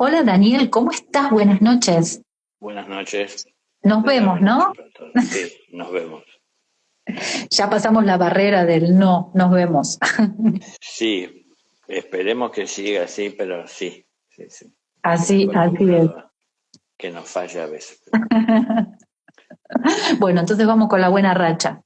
Hola Daniel, ¿cómo estás? Buenas noches. Buenas noches, Nos ya vemos, tarde noche ¿no? para todos. Sí, nos vemos. Ya pasamos la barrera del no, nos vemos. Sí, esperemos que siga así, pero sí, sí, sí. Estoy Así es. acostumbrado a que nos falla a veces. Bueno, entonces vamos con la buena racha.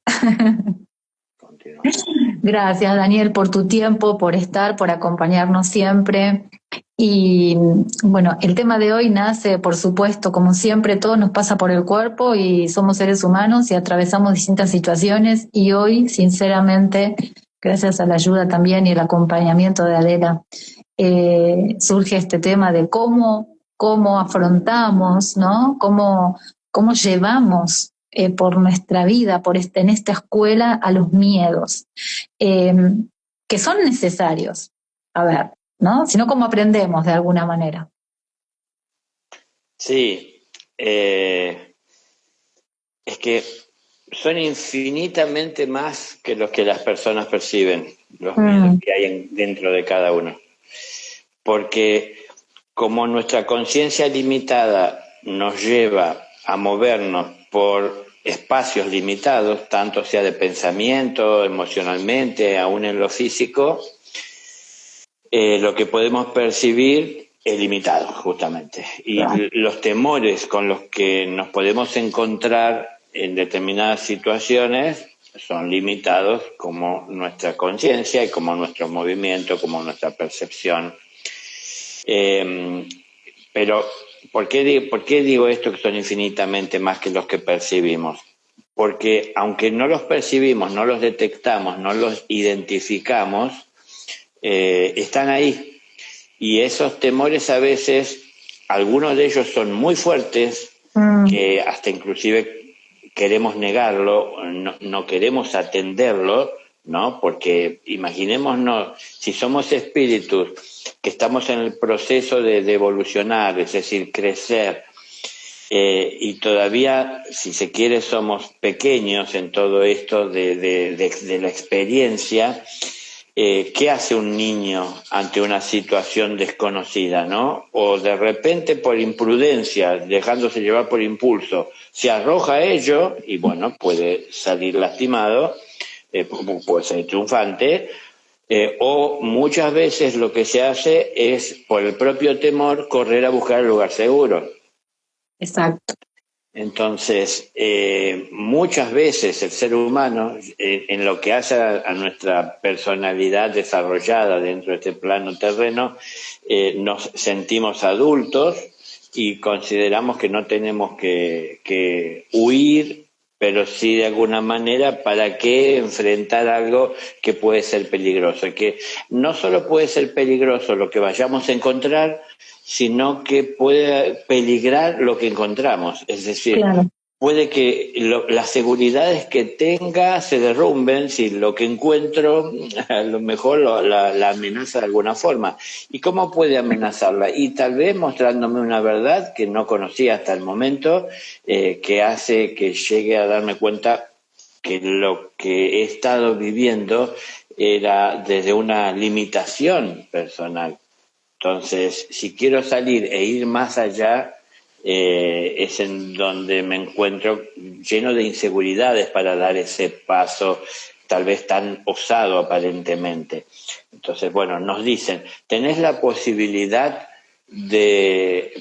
Continuamos. Gracias Daniel por tu tiempo, por estar, por acompañarnos siempre. Y bueno, el tema de hoy nace, por supuesto, como siempre, todo nos pasa por el cuerpo y somos seres humanos y atravesamos distintas situaciones y hoy, sinceramente, gracias a la ayuda también y el acompañamiento de Adela, surge este tema de cómo afrontamos, ¿no? Cómo llevamos por nuestra vida, en esta escuela, a los miedos, eh, que son necesarios. A ver, ¿no? Sino cómo aprendemos de alguna manera. Sí, es que son infinitamente más que los que las personas perciben, los miedos Mm, que hay dentro de cada uno. Porque como nuestra conciencia limitada nos lleva a movernos por espacios limitados, tanto sea de pensamiento, emocionalmente, aún en lo físico, lo que podemos percibir es limitado, justamente. Y claro. los temores con los que nos podemos encontrar en determinadas situaciones son limitados, como nuestra conciencia y como nuestro movimiento, como nuestra percepción. Eh, pero, ¿por qué digo esto que son infinitamente más que los que percibimos? Porque aunque no los percibimos, no los detectamos, no los identificamos, están ahí. Y esos temores a veces, algunos de ellos son muy fuertes, Mm, que hasta inclusive queremos negarlo, no queremos atenderlo, ¿no? Porque imaginémonos, si somos espíritus que estamos en el proceso de evolucionar, es decir, crecer, y todavía, si se quiere, somos pequeños en todo esto de la experiencia. ¿Qué hace un niño ante una situación desconocida, no? O de repente por imprudencia, dejándose llevar por impulso, se arroja a ello y bueno, puede salir lastimado, puede ser triunfante, o muchas veces lo que se hace es, por el propio temor, correr a buscar el lugar seguro. exacto. Entonces, muchas veces el ser humano, en lo que hace a nuestra personalidad desarrollada dentro de este plano terreno, nos sentimos adultos y consideramos que no tenemos que huir, pero sí de alguna manera, ¿para qué enfrentar algo que puede ser peligroso? Y que no solo puede ser peligroso lo que vayamos a encontrar, sino que puede peligrar lo que encontramos. Es decir, Claro. puede que las seguridades que tenga se derrumben si lo que encuentro a lo mejor la amenaza de alguna forma. ¿Y cómo puede amenazarla? Y tal vez mostrándome una verdad que no conocía hasta el momento, que hace que llegue a darme cuenta que lo que he estado viviendo era desde una limitación personal. Entonces, si quiero salir e ir más allá, es en donde me encuentro lleno de inseguridades para dar ese paso, tal vez tan osado aparentemente. Entonces, bueno, nos dicen, tenés la posibilidad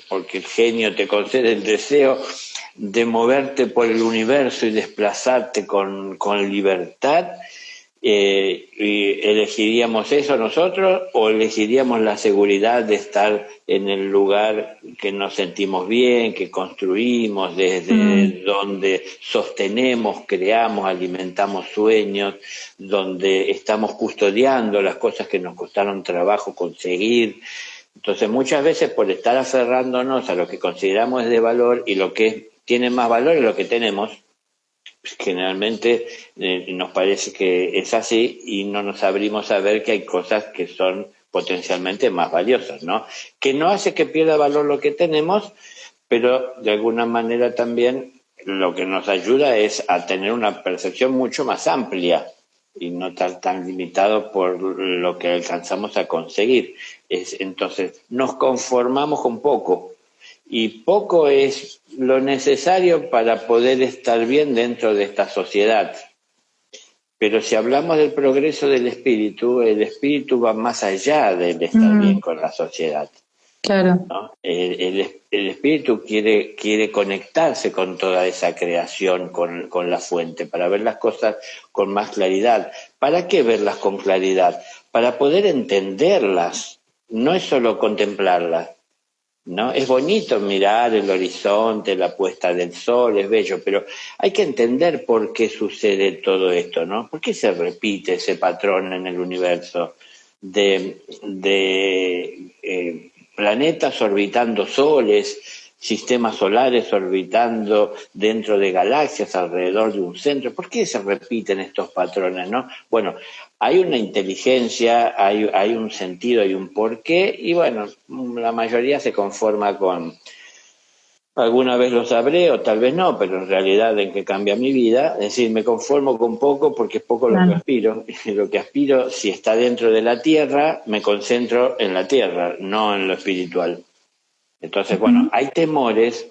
porque el genio te concede el deseo de moverte por el universo y desplazarte con libertad. ¿Y elegiríamos eso nosotros o elegiríamos la seguridad de estar en el lugar que nos sentimos bien, que construimos, Mm, desde donde sostenemos, creamos, alimentamos sueños, donde estamos custodiando las cosas que nos costaron trabajo conseguir? Entonces, muchas veces por estar aferrándonos a lo que consideramos es de valor y lo que tiene más valor es lo que tenemos, generalmente nos parece que es así y no nos abrimos a ver que hay cosas que son potencialmente más valiosas, ¿no? Que no hace que pierda valor lo que tenemos, pero de alguna manera también lo que nos ayuda es a tener una percepción mucho más amplia y no estar tan limitados por lo que alcanzamos a conseguir. Entonces, nos conformamos con poco, y poco es lo necesario para poder estar bien dentro de esta sociedad. Pero si hablamos del progreso del espíritu, el espíritu va más allá del estar bien con la sociedad. Claro. ¿No? El espíritu quiere conectarse con toda esa creación, con la fuente, para ver las cosas con más claridad. ¿Para qué verlas con claridad? Para poder entenderlas, no es solo contemplarlas, ¿no? Es bonito mirar el horizonte, la puesta del sol, es bello, pero hay que entender por qué sucede todo esto, ¿no? ¿Por qué se repite ese patrón en el universo de planetas orbitando soles, sistemas solares orbitando dentro de galaxias alrededor de un centro? ¿Por qué se repiten estos patrones, no? Bueno, hay una inteligencia, hay un sentido, hay un porqué, y bueno, la mayoría se conforma con alguna vez lo sabré o tal vez no, pero en realidad en que cambia mi vida, es decir, me conformo con poco porque es poco lo que aspiro, y lo que aspiro, si está dentro de la tierra, me concentro en la tierra, no en lo espiritual. Entonces, bueno, hay temores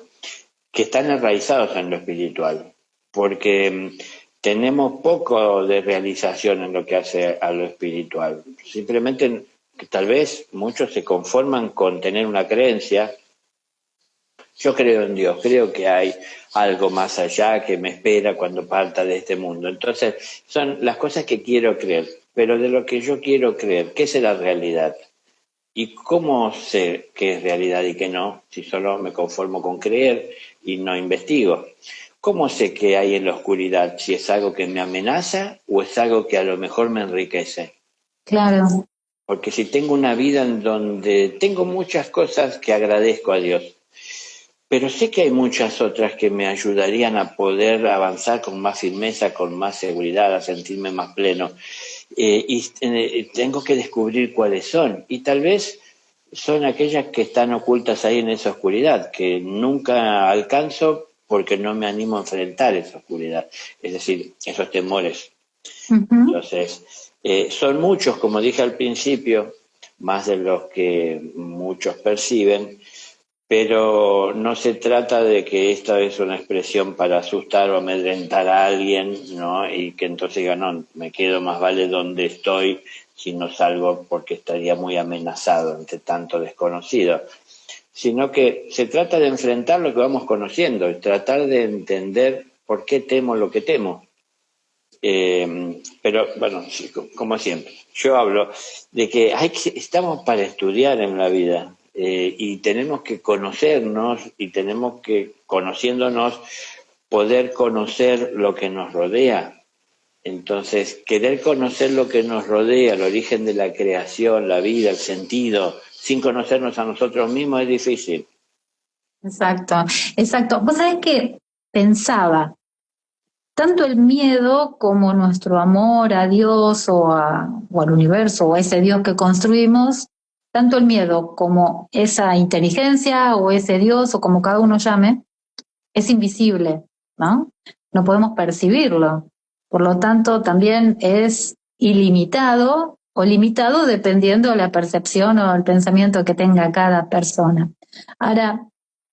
que están enraizados en lo espiritual, porque tenemos poco de realización en lo que hace a lo espiritual. Simplemente, tal vez muchos se conforman con tener una creencia. Yo creo en Dios, creo que hay algo más allá que me espera cuando parta de este mundo. Entonces, son las cosas que quiero creer, pero de lo que yo quiero creer, ¿qué es la realidad? ¿Y cómo sé qué es realidad y qué no, si solo me conformo con creer y no investigo? ¿Cómo sé qué hay en la oscuridad, si es algo que me amenaza o es algo que a lo mejor me enriquece? Claro. Porque si tengo una vida en donde tengo muchas cosas que agradezco a Dios, pero sé que hay muchas otras que me ayudarían a poder avanzar con más firmeza, con más seguridad, a sentirme más pleno. Tengo que descubrir cuáles son. Y tal vez son aquellas que están ocultas ahí en esa oscuridad, que nunca alcanzo porque no me animo a enfrentar esa oscuridad. Es decir, esos temores. Entonces, son muchos, como dije al principio, más de los que muchos perciben, pero no se trata de que esta es una expresión para asustar o amedrentar a alguien, ¿no? Y que entonces diga, no, me quedo más vale donde estoy si no salgo porque estaría muy amenazado ante tanto desconocido. Sino que se trata de enfrentar lo que vamos conociendo y tratar de entender por qué temo lo que temo. Pero bueno, sí, como siempre, yo hablo de que estamos para estudiar en la vida, y tenemos que conocernos y tenemos que, conociéndonos, poder conocer lo que nos rodea. Entonces, querer conocer lo que nos rodea, el origen de la creación, la vida, el sentido, sin conocernos a nosotros mismos es difícil. Exacto, exacto. Vos sabés que pensaba, tanto el miedo como nuestro amor a Dios o al universo o a ese Dios que construimos, tanto el miedo como esa inteligencia o ese Dios o como cada uno llame, es invisible, ¿no? No podemos percibirlo. Por lo tanto, también es ilimitado o limitado dependiendo de la percepción o el pensamiento que tenga cada persona. Ahora,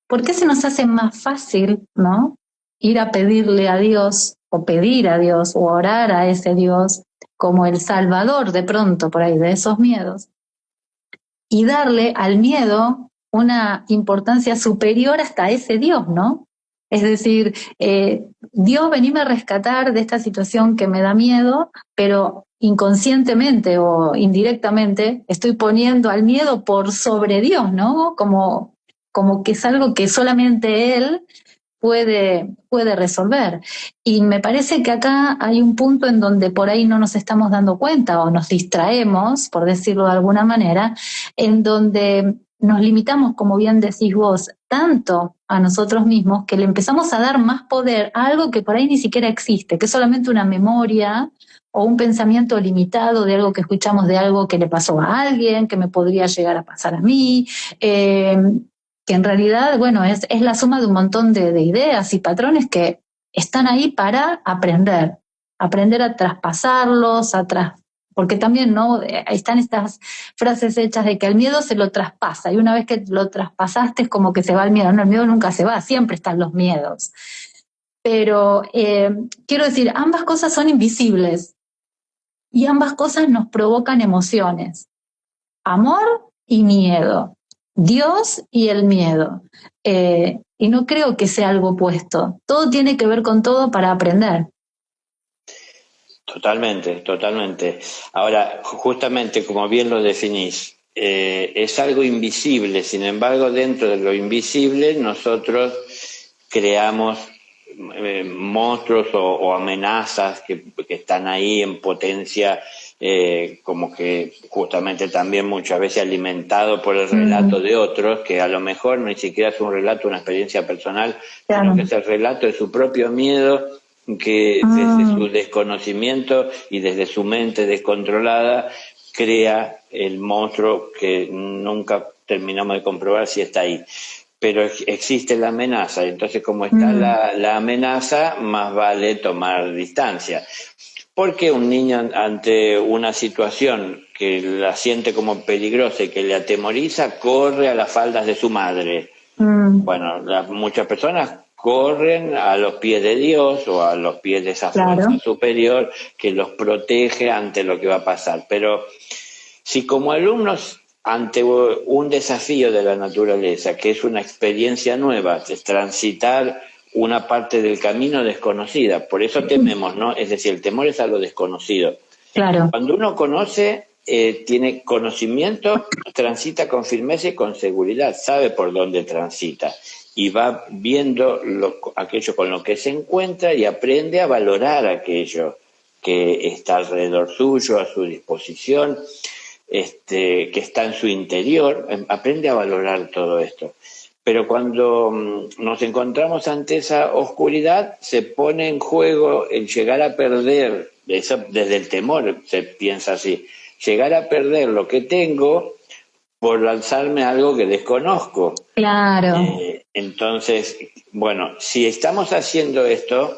¿por qué se nos hace más fácil, ¿no? Ir a pedirle a Dios o pedir a Dios o orar a ese Dios como el salvador de pronto por ahí de esos miedos y darle al miedo una importancia superior hasta a ese Dios, ¿no? Es decir, Dios, venime a rescatar de esta situación que me da miedo, pero inconscientemente o indirectamente estoy poniendo al miedo por sobre Dios, ¿no? Como que es algo que solamente Él puede resolver. Y me parece que acá hay un punto en donde por ahí no nos estamos dando cuenta o nos distraemos, por decirlo de alguna manera, en donde nos limitamos, como bien decís vos, tanto a nosotros mismos que le empezamos a dar más poder a algo que por ahí ni siquiera existe, que es solamente una memoria o un pensamiento limitado de algo que escuchamos, de algo que le pasó a alguien, que me podría llegar a pasar a mí, que en realidad, bueno, es la suma de un montón de ideas y patrones que están ahí para aprender, aprender a traspasarlos, porque también, ¿no? Están estas frases hechas de que el miedo se lo traspasa, y una vez que lo traspasaste es como que se va el miedo. No, el miedo nunca se va, siempre están los miedos. Pero quiero decir, ambas cosas son invisibles y ambas cosas nos provocan emociones: amor y miedo, Dios y el miedo. Y no creo que sea algo opuesto. Todo tiene que ver con todo para aprender. Totalmente, totalmente. Ahora, justamente como bien lo definís, es algo invisible. Sin embargo, dentro de lo invisible nosotros creamos monstruos o amenazas que están ahí en potencia, como que justamente también muchas veces alimentado por el relato de otros, que a lo mejor ni siquiera es un relato, una experiencia personal, sino que es el relato de su propio miedo, que desde su desconocimiento y desde su mente descontrolada crea el monstruo que nunca terminamos de comprobar si está ahí. Pero existe la amenaza, entonces como está la amenaza, más vale tomar distancia. Porque un niño ante una situación que la siente como peligrosa y que le atemoriza, corre a las faldas de su madre. Bueno, muchas personas corren a los pies de Dios o a los pies de esa fuerza superior que los protege ante lo que va a pasar. Pero si como alumnos, ante un desafío de la naturaleza, que es una experiencia nueva, es transitar una parte del camino desconocida, por eso tememos, ¿no? Es decir, el temor es a lo desconocido. Claro. Cuando uno conoce, tiene conocimiento, transita con firmeza y con seguridad, sabe por dónde transita y va viendo aquello con lo que se encuentra y aprende a valorar aquello que está alrededor suyo, a su disposición, que está en su interior, aprende a valorar todo esto. Pero cuando nos encontramos ante esa oscuridad, se pone en juego el llegar a perder, eso desde el temor se piensa así, llegar a perder lo que tengo por lanzarme a algo que desconozco. Claro. Entonces, bueno, si estamos haciendo esto,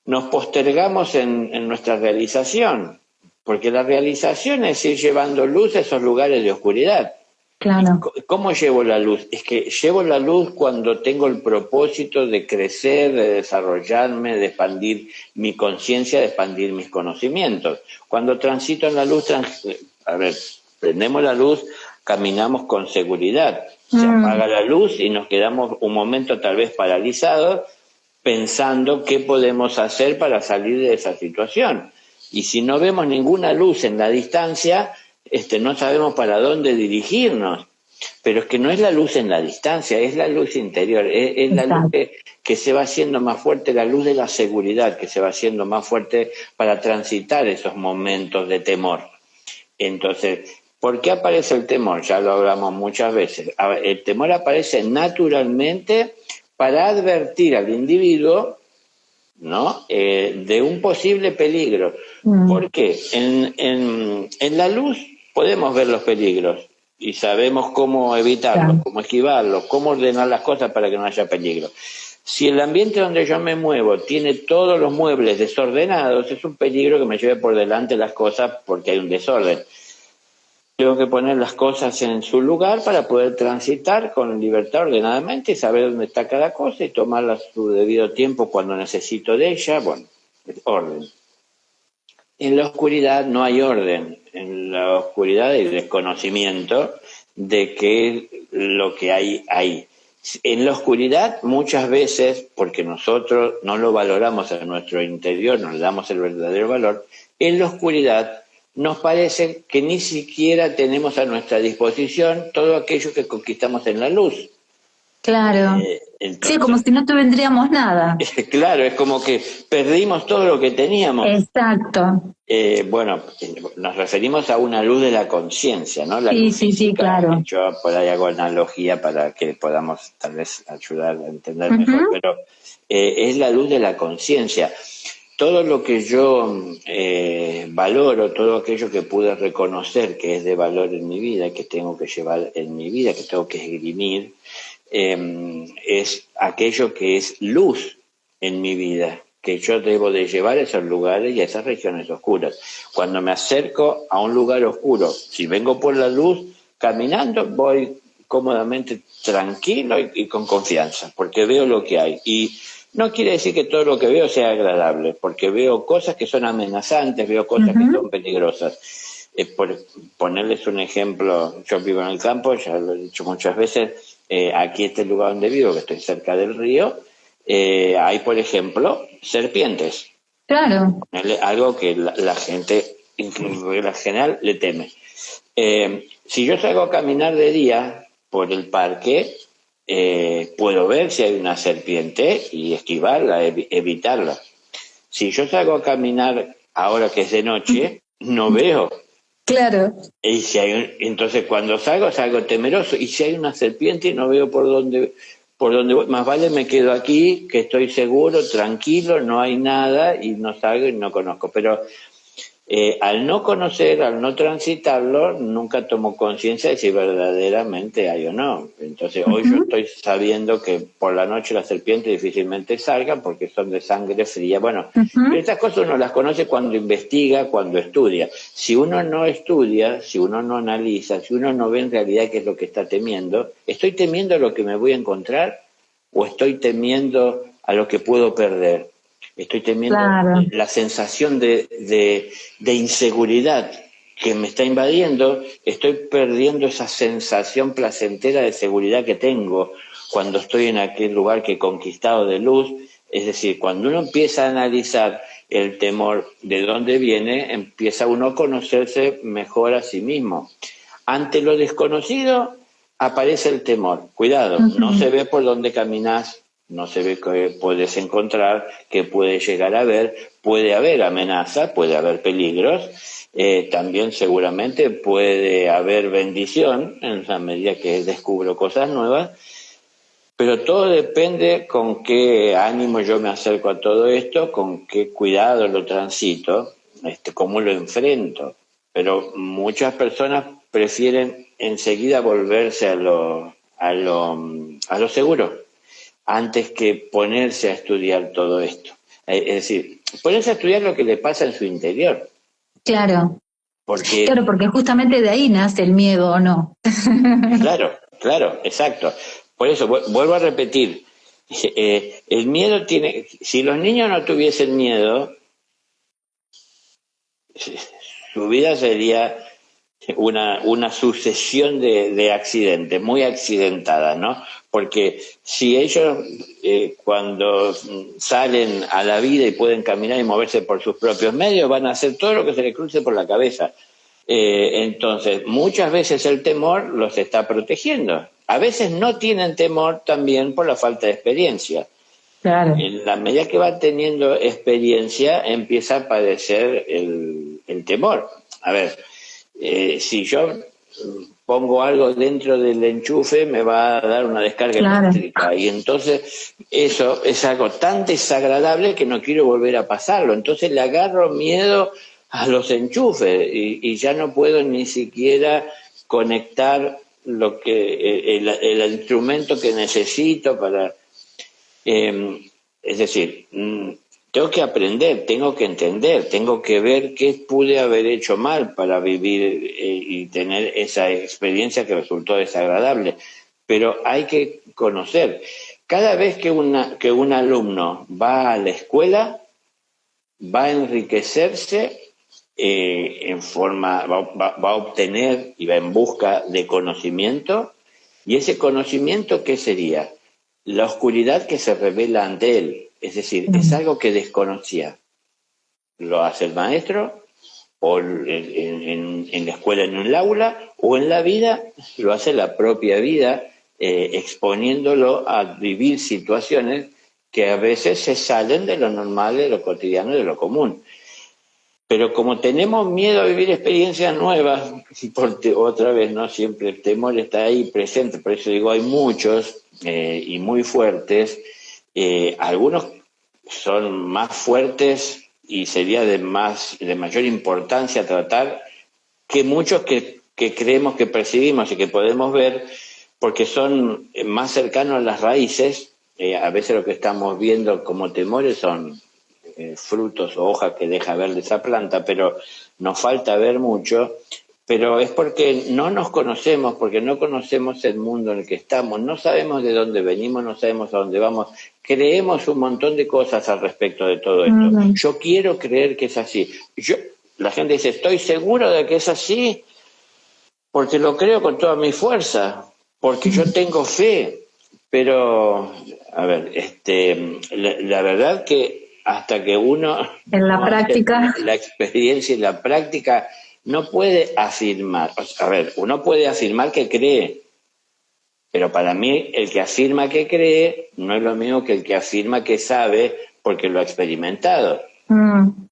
nos postergamos en nuestra realización, porque la realización es ir llevando luz a esos lugares de oscuridad. Claro. ¿Cómo llevo la luz? Es que llevo la luz cuando tengo el propósito de crecer, de desarrollarme, de expandir mi conciencia, de expandir mis conocimientos. Cuando transito en la luz, prendemos la luz, caminamos con seguridad. Se apaga la luz y nos quedamos un momento tal vez paralizados, pensando qué podemos hacer para salir de esa situación. Y si no vemos ninguna luz en la distancia, no sabemos para dónde dirigirnos. Pero es que no es la luz en la distancia, es la luz interior, es la luz que se va haciendo más fuerte, la luz de la seguridad que se va haciendo más fuerte para transitar esos momentos de temor. Entonces, ¿por qué aparece el temor? Ya lo hablamos muchas veces. El temor aparece naturalmente para advertir al individuo, ¿no? De un posible peligro. ¿Por qué? En la luz podemos ver los peligros y sabemos cómo evitarlos, cómo esquivarlos, cómo ordenar las cosas para que no haya peligro. Si el ambiente donde yo me muevo tiene todos los muebles desordenados, es un peligro que me lleve por delante las cosas porque hay un desorden. Tengo que poner las cosas en su lugar para poder transitar con libertad ordenadamente y saber dónde está cada cosa y tomarla a su debido tiempo cuando necesito de ella. Bueno, orden. En la oscuridad no hay orden. En la oscuridad hay desconocimiento de qué lo que hay ahí. En la oscuridad muchas veces, porque nosotros no lo valoramos en nuestro interior, no le damos el verdadero valor, en la oscuridad nos parece que ni siquiera tenemos a nuestra disposición todo aquello que conquistamos en la luz. Claro. Entonces, sí, como si no tendríamos nada. Claro, es como que perdimos todo lo que teníamos. Exacto. Bueno, nos referimos a una luz de la conciencia, ¿no? La luz sí, claro. Yo por ahí hago analogía para que podamos tal vez ayudar a entender mejor, pero es la luz de la conciencia. Todo lo que yo valoro, todo aquello que pude reconocer que es de valor en mi vida, que tengo que llevar en mi vida, que tengo que esgrimir, es aquello que es luz en mi vida. que yo debo de llevar a esos lugares y a esas regiones oscuras. Cuando me acerco a un lugar oscuro, si vengo por la luz, caminando, voy cómodamente tranquilo y con confianza, porque veo lo que hay. Y no quiere decir que todo lo que veo sea agradable, porque veo cosas que son amenazantes, veo cosas que son peligrosas. Por ponerles un ejemplo, yo vivo en el campo, ya lo he dicho muchas veces, aquí este lugar donde vivo, que estoy cerca del río, hay, por ejemplo, serpientes. Claro. Algo que la gente, en general, le teme. Si yo salgo a caminar de día por el parque, puedo ver si hay una serpiente y esquivarla, evitarla. Si yo salgo a caminar ahora que es de noche, no veo. Claro. Y si entonces cuando salgo temeroso. Y si hay una serpiente, no veo por dónde voy. Más vale me quedo aquí, que estoy seguro, tranquilo, no hay nada y no salgo y no conozco. Pero al no conocer, al no transitarlo, nunca tomo conciencia de si verdaderamente hay o no. Entonces hoy yo estoy sabiendo que por la noche las serpientes difícilmente salgan porque son de sangre fría. Bueno, pero estas cosas uno las conoce cuando investiga, cuando estudia. Si uno no estudia, si uno no analiza, si uno no ve en realidad qué es lo que está temiendo, ¿estoy temiendo a lo que me voy a encontrar o estoy temiendo a lo que puedo perder? Estoy temiendo la sensación de inseguridad que me está invadiendo, estoy perdiendo esa sensación placentera de seguridad que tengo cuando estoy en aquel lugar que he conquistado de luz. Es decir, cuando uno empieza a analizar el temor de dónde viene, empieza uno a conocerse mejor a sí mismo. Ante lo desconocido aparece el temor. Cuidado, no se ve por dónde caminas, no se ve qué puedes encontrar, qué puedes llegar a ver, puede haber amenaza, puede haber peligros, también seguramente puede haber bendición en la medida que descubro cosas nuevas, pero todo depende con qué ánimo yo me acerco a todo esto, con qué cuidado lo transito, cómo lo enfrento. Pero muchas personas prefieren enseguida volverse a lo seguro, antes que ponerse a estudiar todo esto. Es decir, ponerse a estudiar lo que le pasa en su interior. Claro. Porque justamente de ahí nace el miedo, ¿o no? Claro, exacto. Por eso, vuelvo a repetir, el miedo tiene, si los niños no tuviesen miedo, su vida sería una sucesión de accidentes, muy accidentada, ¿no? Porque si ellos cuando salen a la vida y pueden caminar y moverse por sus propios medios, van a hacer todo lo que se les cruce por la cabeza. Entonces, muchas veces el temor los está protegiendo. A veces no tienen temor también por la falta de experiencia. Claro. En la medida que va teniendo experiencia, empieza a aparecer el temor. A ver, si yo pongo algo dentro del enchufe, me va a dar una descarga eléctrica. Y entonces eso es algo tan desagradable que no quiero volver a pasarlo. Entonces le agarro miedo a los enchufes y ya no puedo ni siquiera conectar lo que el instrumento que necesito para... es decir, tengo que aprender, tengo que entender, tengo que ver qué pude haber hecho mal para vivir y tener esa experiencia que resultó desagradable. Pero hay que conocer. Cada vez que un alumno va a la escuela, va a enriquecerse va a obtener y va en busca de conocimiento. ¿Y ese conocimiento qué sería? La oscuridad que se revela ante él. Es decir, es algo que desconocía. Lo hace el maestro, o en la escuela, en el aula, o en la vida, lo hace la propia vida, exponiéndolo a vivir situaciones que a veces se salen de lo normal, de lo cotidiano, de lo común. Pero como tenemos miedo a vivir experiencias nuevas, porque otra vez no siempre el temor está ahí presente, por eso digo hay muchos y muy fuertes, algunos son más fuertes y sería de mayor importancia tratar que muchos que creemos que percibimos y que podemos ver, porque son más cercanos a las raíces. A veces lo que estamos viendo como temores son frutos o hojas que deja ver de esa planta, pero nos falta ver mucho. Pero es porque no nos conocemos, porque no conocemos el mundo en el que estamos, no sabemos de dónde venimos, no sabemos a dónde vamos, creemos un montón de cosas al respecto de todo esto. Yo quiero creer que es así. La gente dice, estoy seguro de que es así, porque lo creo con toda mi fuerza, porque yo tengo fe. Pero, a ver, la verdad que hasta que uno en la práctica, la experiencia y la práctica no puede afirmar. A ver, uno puede afirmar que cree, pero para mí el que afirma que cree no es lo mismo que el que afirma que sabe porque lo ha experimentado.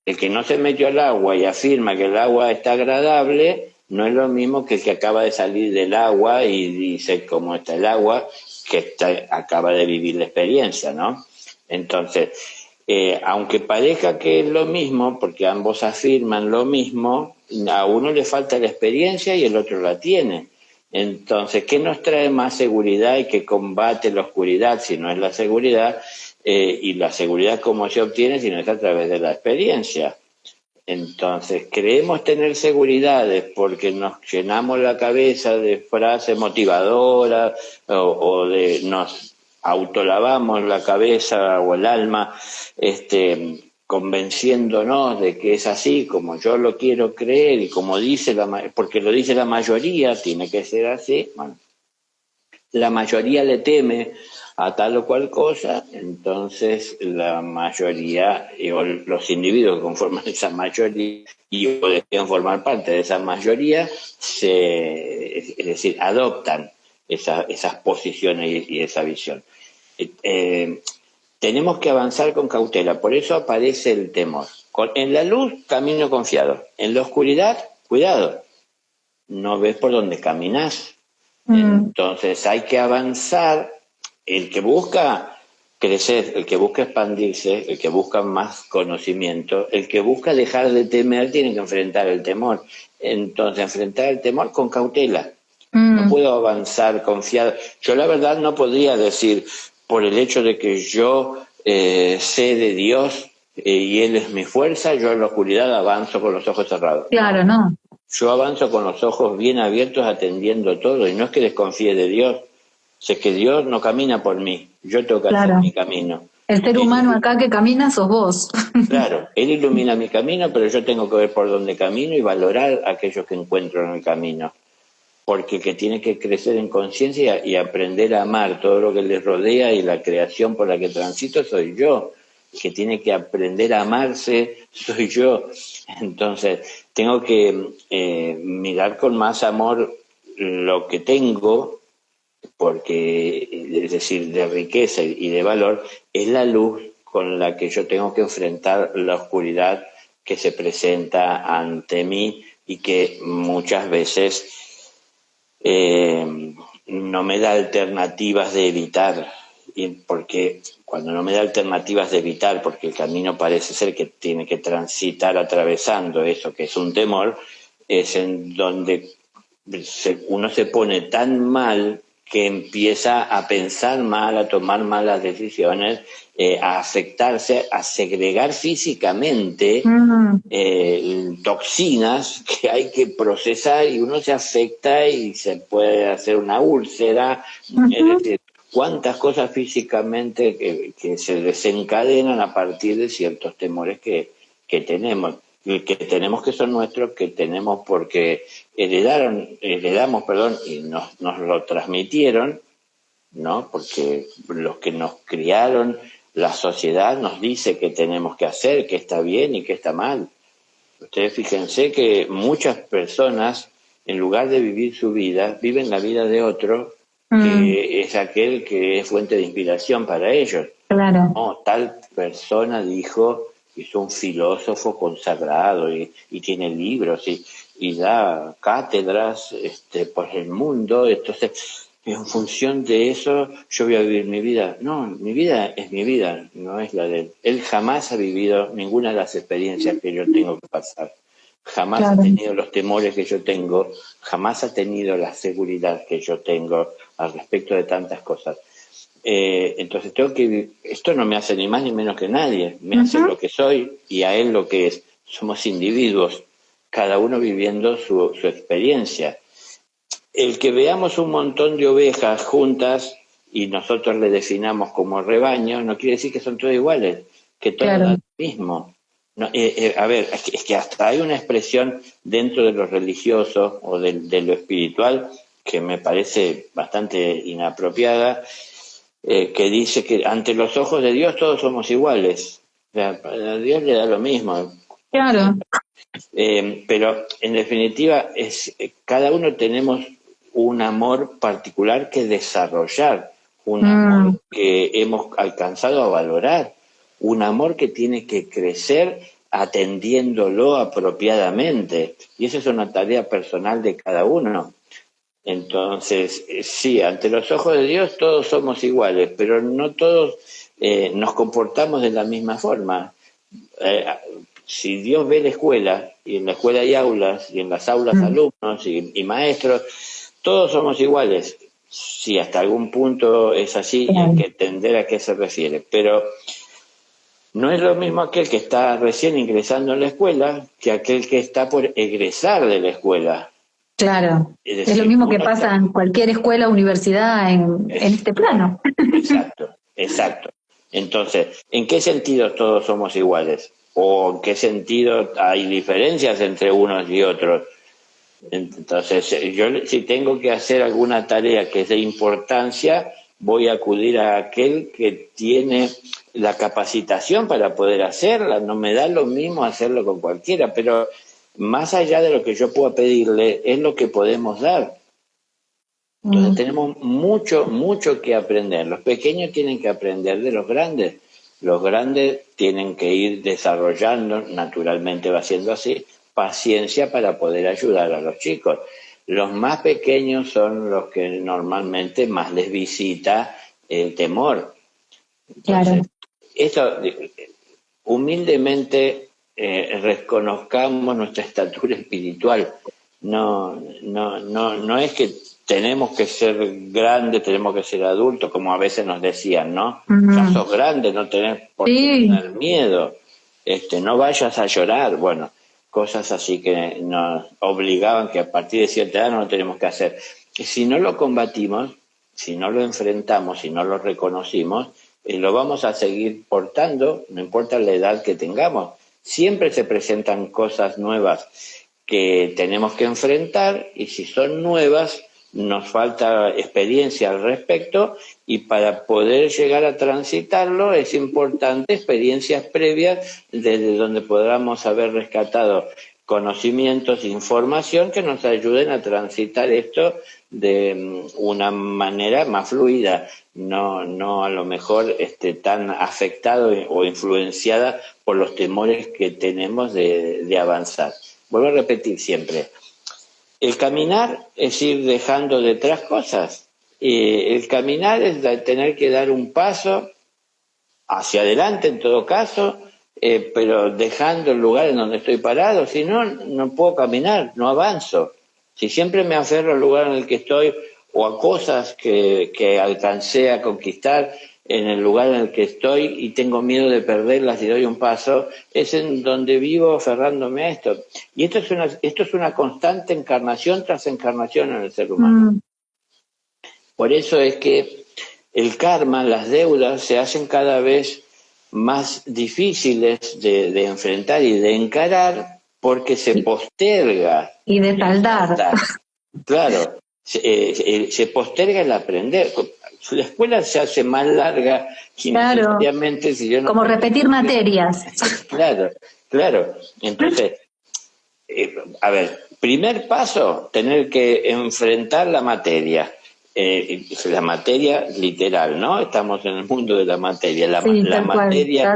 El que no se metió al agua y afirma que el agua está agradable no es lo mismo que el que acaba de salir del agua y dice cómo está el agua, que acaba de vivir la experiencia, ¿no? Entonces, aunque parezca que es lo mismo, porque ambos afirman lo mismo, a uno le falta la experiencia y el otro la tiene. Entonces, ¿qué nos trae más seguridad y qué combate la oscuridad si no es la seguridad? Y la seguridad, ¿cómo se obtiene si no es a través de la experiencia? Entonces, creemos tener seguridades porque nos llenamos la cabeza de frases motivadoras o nos autolavamos la cabeza o el alma convenciéndonos de que es así como yo lo quiero creer y como dice porque lo dice la mayoría, tiene que ser así. Bueno, la mayoría le teme a tal o cual cosa, entonces la mayoría, o los individuos que conforman esa mayoría y o desean formar parte de esa mayoría, es decir, adoptan esas posiciones y esa visión. Tenemos que avanzar con cautela, por eso aparece el temor. En la luz, camino confiado. En la oscuridad, cuidado. No ves por dónde caminas. Entonces hay que avanzar. El que busca crecer, el que busca expandirse, el que busca más conocimiento, el que busca dejar de temer, tiene que enfrentar el temor. Entonces, enfrentar el temor con cautela. No puedo avanzar confiado. Yo la verdad no podría decir, por el hecho de que yo sé de Dios y Él es mi fuerza, yo en la oscuridad avanzo con los ojos cerrados. Claro, no. Yo avanzo con los ojos bien abiertos atendiendo todo, y no es que desconfíe de Dios, sé que Dios no camina por mí, yo tengo que hacer mi camino. El ser humano acá que camina sos vos. Claro, Él ilumina mi camino, pero yo tengo que ver por dónde camino y valorar a aquellos que encuentro en el camino. Porque el que tiene que crecer en conciencia y aprender a amar todo lo que les rodea y la creación por la que transito soy yo. El que tiene que aprender a amarse soy yo. Entonces, tengo que mirar con más amor lo que tengo, porque, es decir, de riqueza y de valor, es la luz con la que yo tengo que enfrentar la oscuridad que se presenta ante mí y que muchas veces no me da alternativas de evitar, porque cuando no me da alternativas de evitar, porque el camino parece ser que tiene que transitar atravesando eso que es un temor, es en donde uno se pone tan mal que empieza a pensar mal, a tomar malas decisiones, a afectarse, a segregar físicamente toxinas que hay que procesar y uno se afecta y se puede hacer una úlcera. Es decir, cuántas cosas físicamente que se desencadenan a partir de ciertos temores que tenemos. Que tenemos que son nuestros, que tenemos porque heredamos, y nos lo transmitieron, ¿no? Porque los que nos criaron, la sociedad nos dice qué tenemos que hacer, qué está bien y qué está mal. Ustedes fíjense que muchas personas, en lugar de vivir su vida, viven la vida de otro, que es aquel que es fuente de inspiración para ellos. Claro. No, tal persona dijo, es un filósofo consagrado y tiene libros y da cátedras por el mundo, entonces en función de eso yo voy a vivir mi vida. No, mi vida es mi vida, no es la de él. Él jamás ha vivido ninguna de las experiencias que yo tengo que pasar. Jamás ha tenido los temores que yo tengo, jamás ha tenido la seguridad que yo tengo al respecto de tantas cosas. Entonces esto no me hace ni más ni menos que nadie, me hace lo que soy y a él lo que es. Somos individuos, cada uno viviendo su experiencia. El que veamos un montón de ovejas juntas y nosotros le definamos como rebaño, no quiere decir que son todos iguales, que todos dan lo mismo. No, a ver, es que hasta hay una expresión dentro de lo religioso o de lo espiritual que me parece bastante inapropiada, que dice que ante los ojos de Dios todos somos iguales. O sea, a Dios le da lo mismo. Claro. Pero en definitiva, cada uno tenemos un amor particular que desarrollar, un amor que hemos alcanzado a valorar, un amor que tiene que crecer atendiéndolo apropiadamente. Y esa es una tarea personal de cada uno. Entonces, sí, ante los ojos de Dios todos somos iguales, pero no todos nos comportamos de la misma forma. Si Dios ve la escuela, y en la escuela hay aulas, y en las aulas alumnos y maestros, todos somos iguales. Sí, hasta algún punto es así y hay que entender a qué se refiere. Pero no es lo mismo aquel que está recién ingresando en la escuela que aquel que está por egresar de la escuela. Claro, es lo mismo que pasa en cualquier escuela o universidad en este plano. Exacto. Entonces, ¿en qué sentido todos somos iguales? ¿O en qué sentido hay diferencias entre unos y otros? Entonces, yo si tengo que hacer alguna tarea que es de importancia, voy a acudir a aquel que tiene la capacitación para poder hacerla. No me da lo mismo hacerlo con cualquiera, pero más allá de lo que yo pueda pedirle, es lo que podemos dar. Entonces tenemos mucho que aprender. Los pequeños tienen que aprender de los grandes. Los grandes tienen que ir desarrollando, naturalmente va siendo así, paciencia para poder ayudar a los chicos. Los más pequeños son los que normalmente más les visita el temor. Entonces, esto, humildemente, reconozcamos nuestra estatura espiritual. No es que tenemos que ser grandes, tenemos que ser adultos, como a veces nos decían, ¿no? Ya sos grande, no tenés por qué tener miedo, no vayas a llorar, bueno, cosas así que nos obligaban que a partir de cierta edad no lo tenemos que hacer. Y si no lo combatimos, si no lo enfrentamos, si no lo reconocimos, lo vamos a seguir portando, no importa la edad que tengamos. Siempre se presentan cosas nuevas que tenemos que enfrentar y si son nuevas nos falta experiencia al respecto y para poder llegar a transitarlo es importante experiencias previas desde donde podamos haber rescatado conocimientos, información que nos ayuden a transitar esto de una manera más fluida, no a lo mejor tan afectado o influenciada por los temores que tenemos de avanzar. Vuelvo a repetir siempre, el caminar es ir dejando detrás cosas. El caminar es tener que dar un paso hacia adelante en todo caso, pero dejando el lugar en donde estoy parado, si no, no puedo caminar, no avanzo. Si siempre me aferro al lugar en el que estoy o a cosas que alcancé a conquistar en el lugar en el que estoy y tengo miedo de perderlas y doy un paso, es en donde vivo aferrándome a esto. Y esto es una constante encarnación tras encarnación en el ser humano. Por eso es que el karma, las deudas, se hacen cada vez más difíciles de enfrentar y de encarar porque se posterga. Y de saldar. Claro, se posterga el aprender. La escuela se hace más larga innecesariamente si yo no... Como repetir materias. Claro. Entonces, a ver, primer paso, tener que enfrentar la materia. La materia literal, ¿no? Estamos en el mundo de la materia. La materia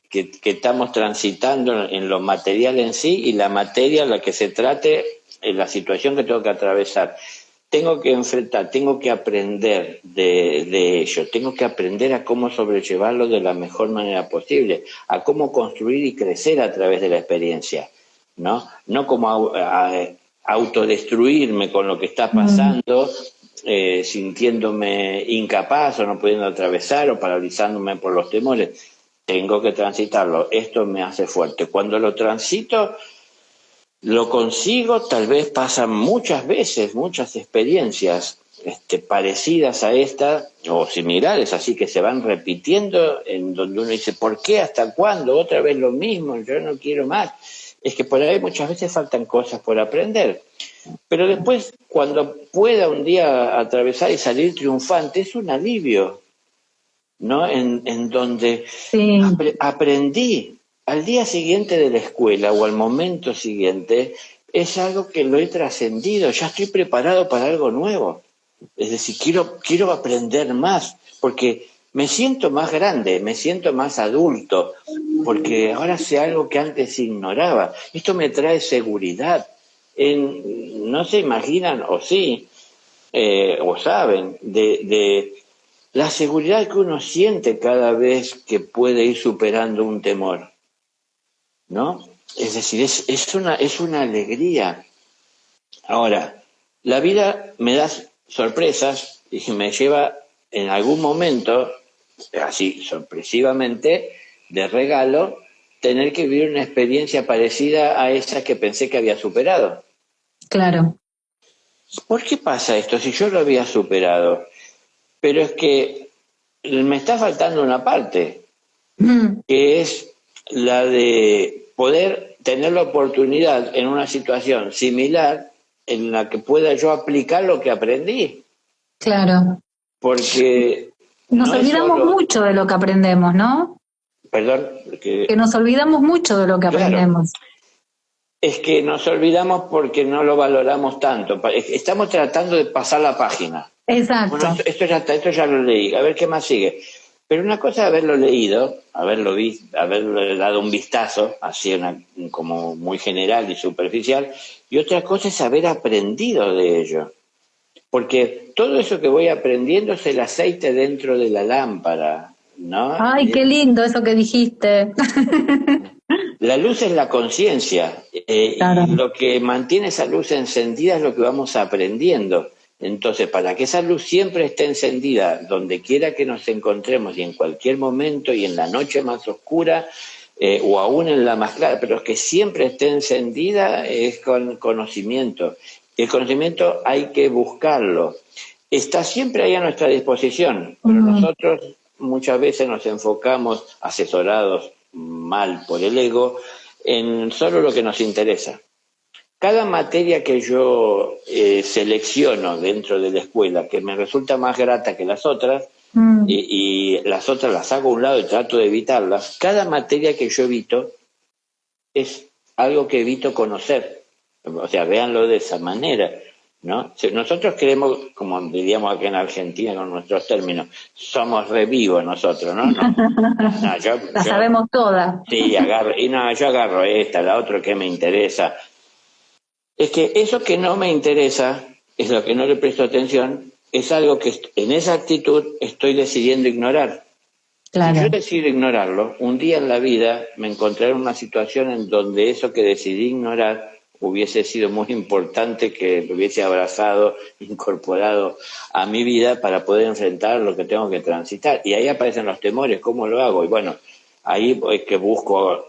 que estamos transitando en lo material en sí y la materia en la que se trate en la situación que tengo que atravesar. Tengo que enfrentar, tengo que aprender de ello, tengo que aprender a cómo sobrellevarlo de la mejor manera posible, a cómo construir y crecer a través de la experiencia, ¿no? No como autodestruirme con lo que está pasando, sintiéndome incapaz o no pudiendo atravesar o paralizándome por los temores. Tengo que transitarlo, esto me hace fuerte. Cuando lo transito, lo consigo, tal vez pasan muchas veces, muchas experiencias parecidas a esta o similares, así que se van repitiendo, en donde uno dice, ¿por qué? ¿Hasta cuándo? Otra vez lo mismo, yo no quiero más. Es que por ahí muchas veces faltan cosas por aprender. Pero después, cuando pueda un día atravesar y salir triunfante, es un alivio, ¿no? En donde Sí. aprendí al día siguiente de la escuela o al momento siguiente, es algo que lo he trascendido, ya estoy preparado para algo nuevo. Es decir, quiero aprender más, porque me siento más grande, me siento más adulto, porque ahora sé algo que antes ignoraba. Esto me trae seguridad. No se imaginan, o sí, o saben, de la seguridad que uno siente cada vez que puede ir superando un temor, ¿no? Es decir, es una alegría. Ahora, la vida me da sorpresas y me lleva en algún momento, así sorpresivamente, de regalo, tener que vivir una experiencia parecida a esa que pensé que había superado. Claro. ¿Por qué pasa esto si yo lo había superado? Pero es que me está faltando una parte, que es la de poder tener la oportunidad en una situación similar en la que pueda yo aplicar lo que aprendí. Claro. Porque Nos no es olvidamos solo, mucho de lo que aprendemos, ¿no? perdón, Que nos olvidamos mucho de lo que claro, aprendemos. es que nos olvidamos porque no lo valoramos tanto. Estamos tratando de pasar la página. Bueno, Exacto. esto ya lo leí, a ver qué más sigue. Pero una cosa es haberlo leído, haberlo visto, haberle dado un vistazo, así como muy general y superficial, y otra cosa es haber aprendido de ello. Porque todo eso que voy aprendiendo es el aceite dentro de la lámpara, ¿no? Ay, qué lindo eso que dijiste. La luz es la conciencia, y Claro. lo que mantiene esa luz encendida es lo que vamos aprendiendo. Entonces, para que esa luz siempre esté encendida, donde quiera que nos encontremos y en cualquier momento y en la noche más oscura, o aún en la más clara, pero que siempre esté encendida es con conocimiento. El conocimiento hay que buscarlo. Está siempre ahí a nuestra disposición, pero nosotros muchas veces nos enfocamos, asesorados mal por el ego, en solo lo que nos interesa. Cada materia que yo selecciono dentro de la escuela, que me resulta más grata que las otras, y las otras las hago a un lado y trato de evitarlas, cada materia que yo evito es algo que evito conocer. O sea, véanlo de esa manera, ¿no? Si nosotros queremos, como diríamos aquí en Argentina con nuestros términos, somos revivos nosotros, ¿no? No, La sabemos todas. sí, yo agarro esta, la otra que me interesa. Es que eso que no me interesa, es lo que no le presto atención, es algo que en esa actitud estoy decidiendo ignorar. Si yo Claro. decido ignorarlo, un día en la vida me encontraré en una situación en donde eso que decidí ignorar hubiese sido muy importante, que lo hubiese abrazado, incorporado a mi vida para poder enfrentar lo que tengo que transitar. Y ahí aparecen los temores, ¿cómo lo hago? Y bueno, ahí es que busco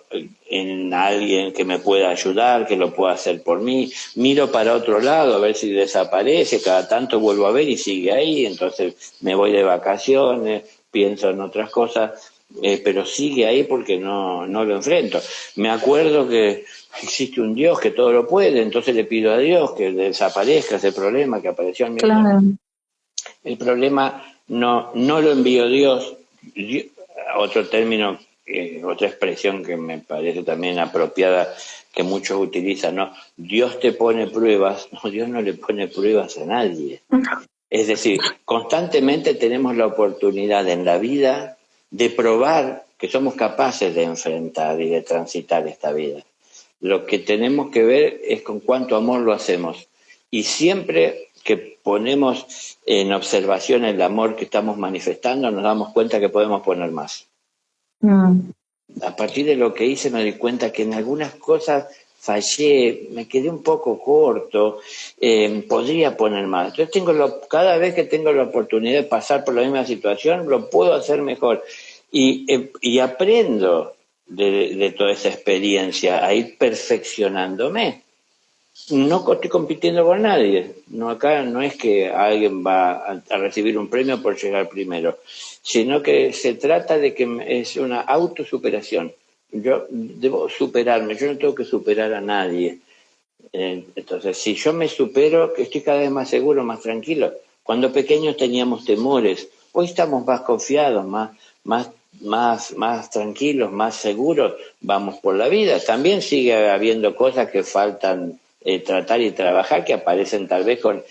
en alguien que me pueda ayudar, que lo pueda hacer por mí. Miro para otro lado a ver si desaparece, cada tanto vuelvo a ver y sigue ahí, entonces me voy de vacaciones, pienso en otras cosas, pero sigue ahí porque no lo enfrento. Me acuerdo que existe un Dios que todo lo puede, entonces le pido a Dios que desaparezca ese problema que apareció en mi vida. Claro. El problema no lo envió Dios. Otro término, otra expresión que me parece también apropiada, que muchos utilizan, ¿no? Dios te pone pruebas. No, Dios no le pone pruebas a nadie. Es decir, constantemente tenemos la oportunidad en la vida de probar que somos capaces de enfrentar y de transitar esta vida. Lo que tenemos que ver es con cuánto amor lo hacemos. Y siempre que ponemos en observación el amor que estamos manifestando, nos damos cuenta que podemos poner más. A partir de lo que hice me di cuenta que en algunas cosas fallé, me quedé un poco corto, podría poner más. Entonces cada vez que tengo la oportunidad de pasar por la misma situación, lo puedo hacer mejor. Y aprendo de toda esa experiencia a ir perfeccionándome. No estoy compitiendo con nadie. No, acá no es que alguien va a recibir un premio por llegar primero, sino que se trata de que es una autosuperación. Yo debo superarme, yo no tengo que superar a nadie. Entonces, si yo me supero, estoy cada vez más seguro, más tranquilo. Cuando pequeños teníamos temores, hoy estamos más confiados, más tranquilos, más seguros, vamos por la vida. También sigue habiendo cosas que faltan tratar y trabajar, que aparecen tal vez con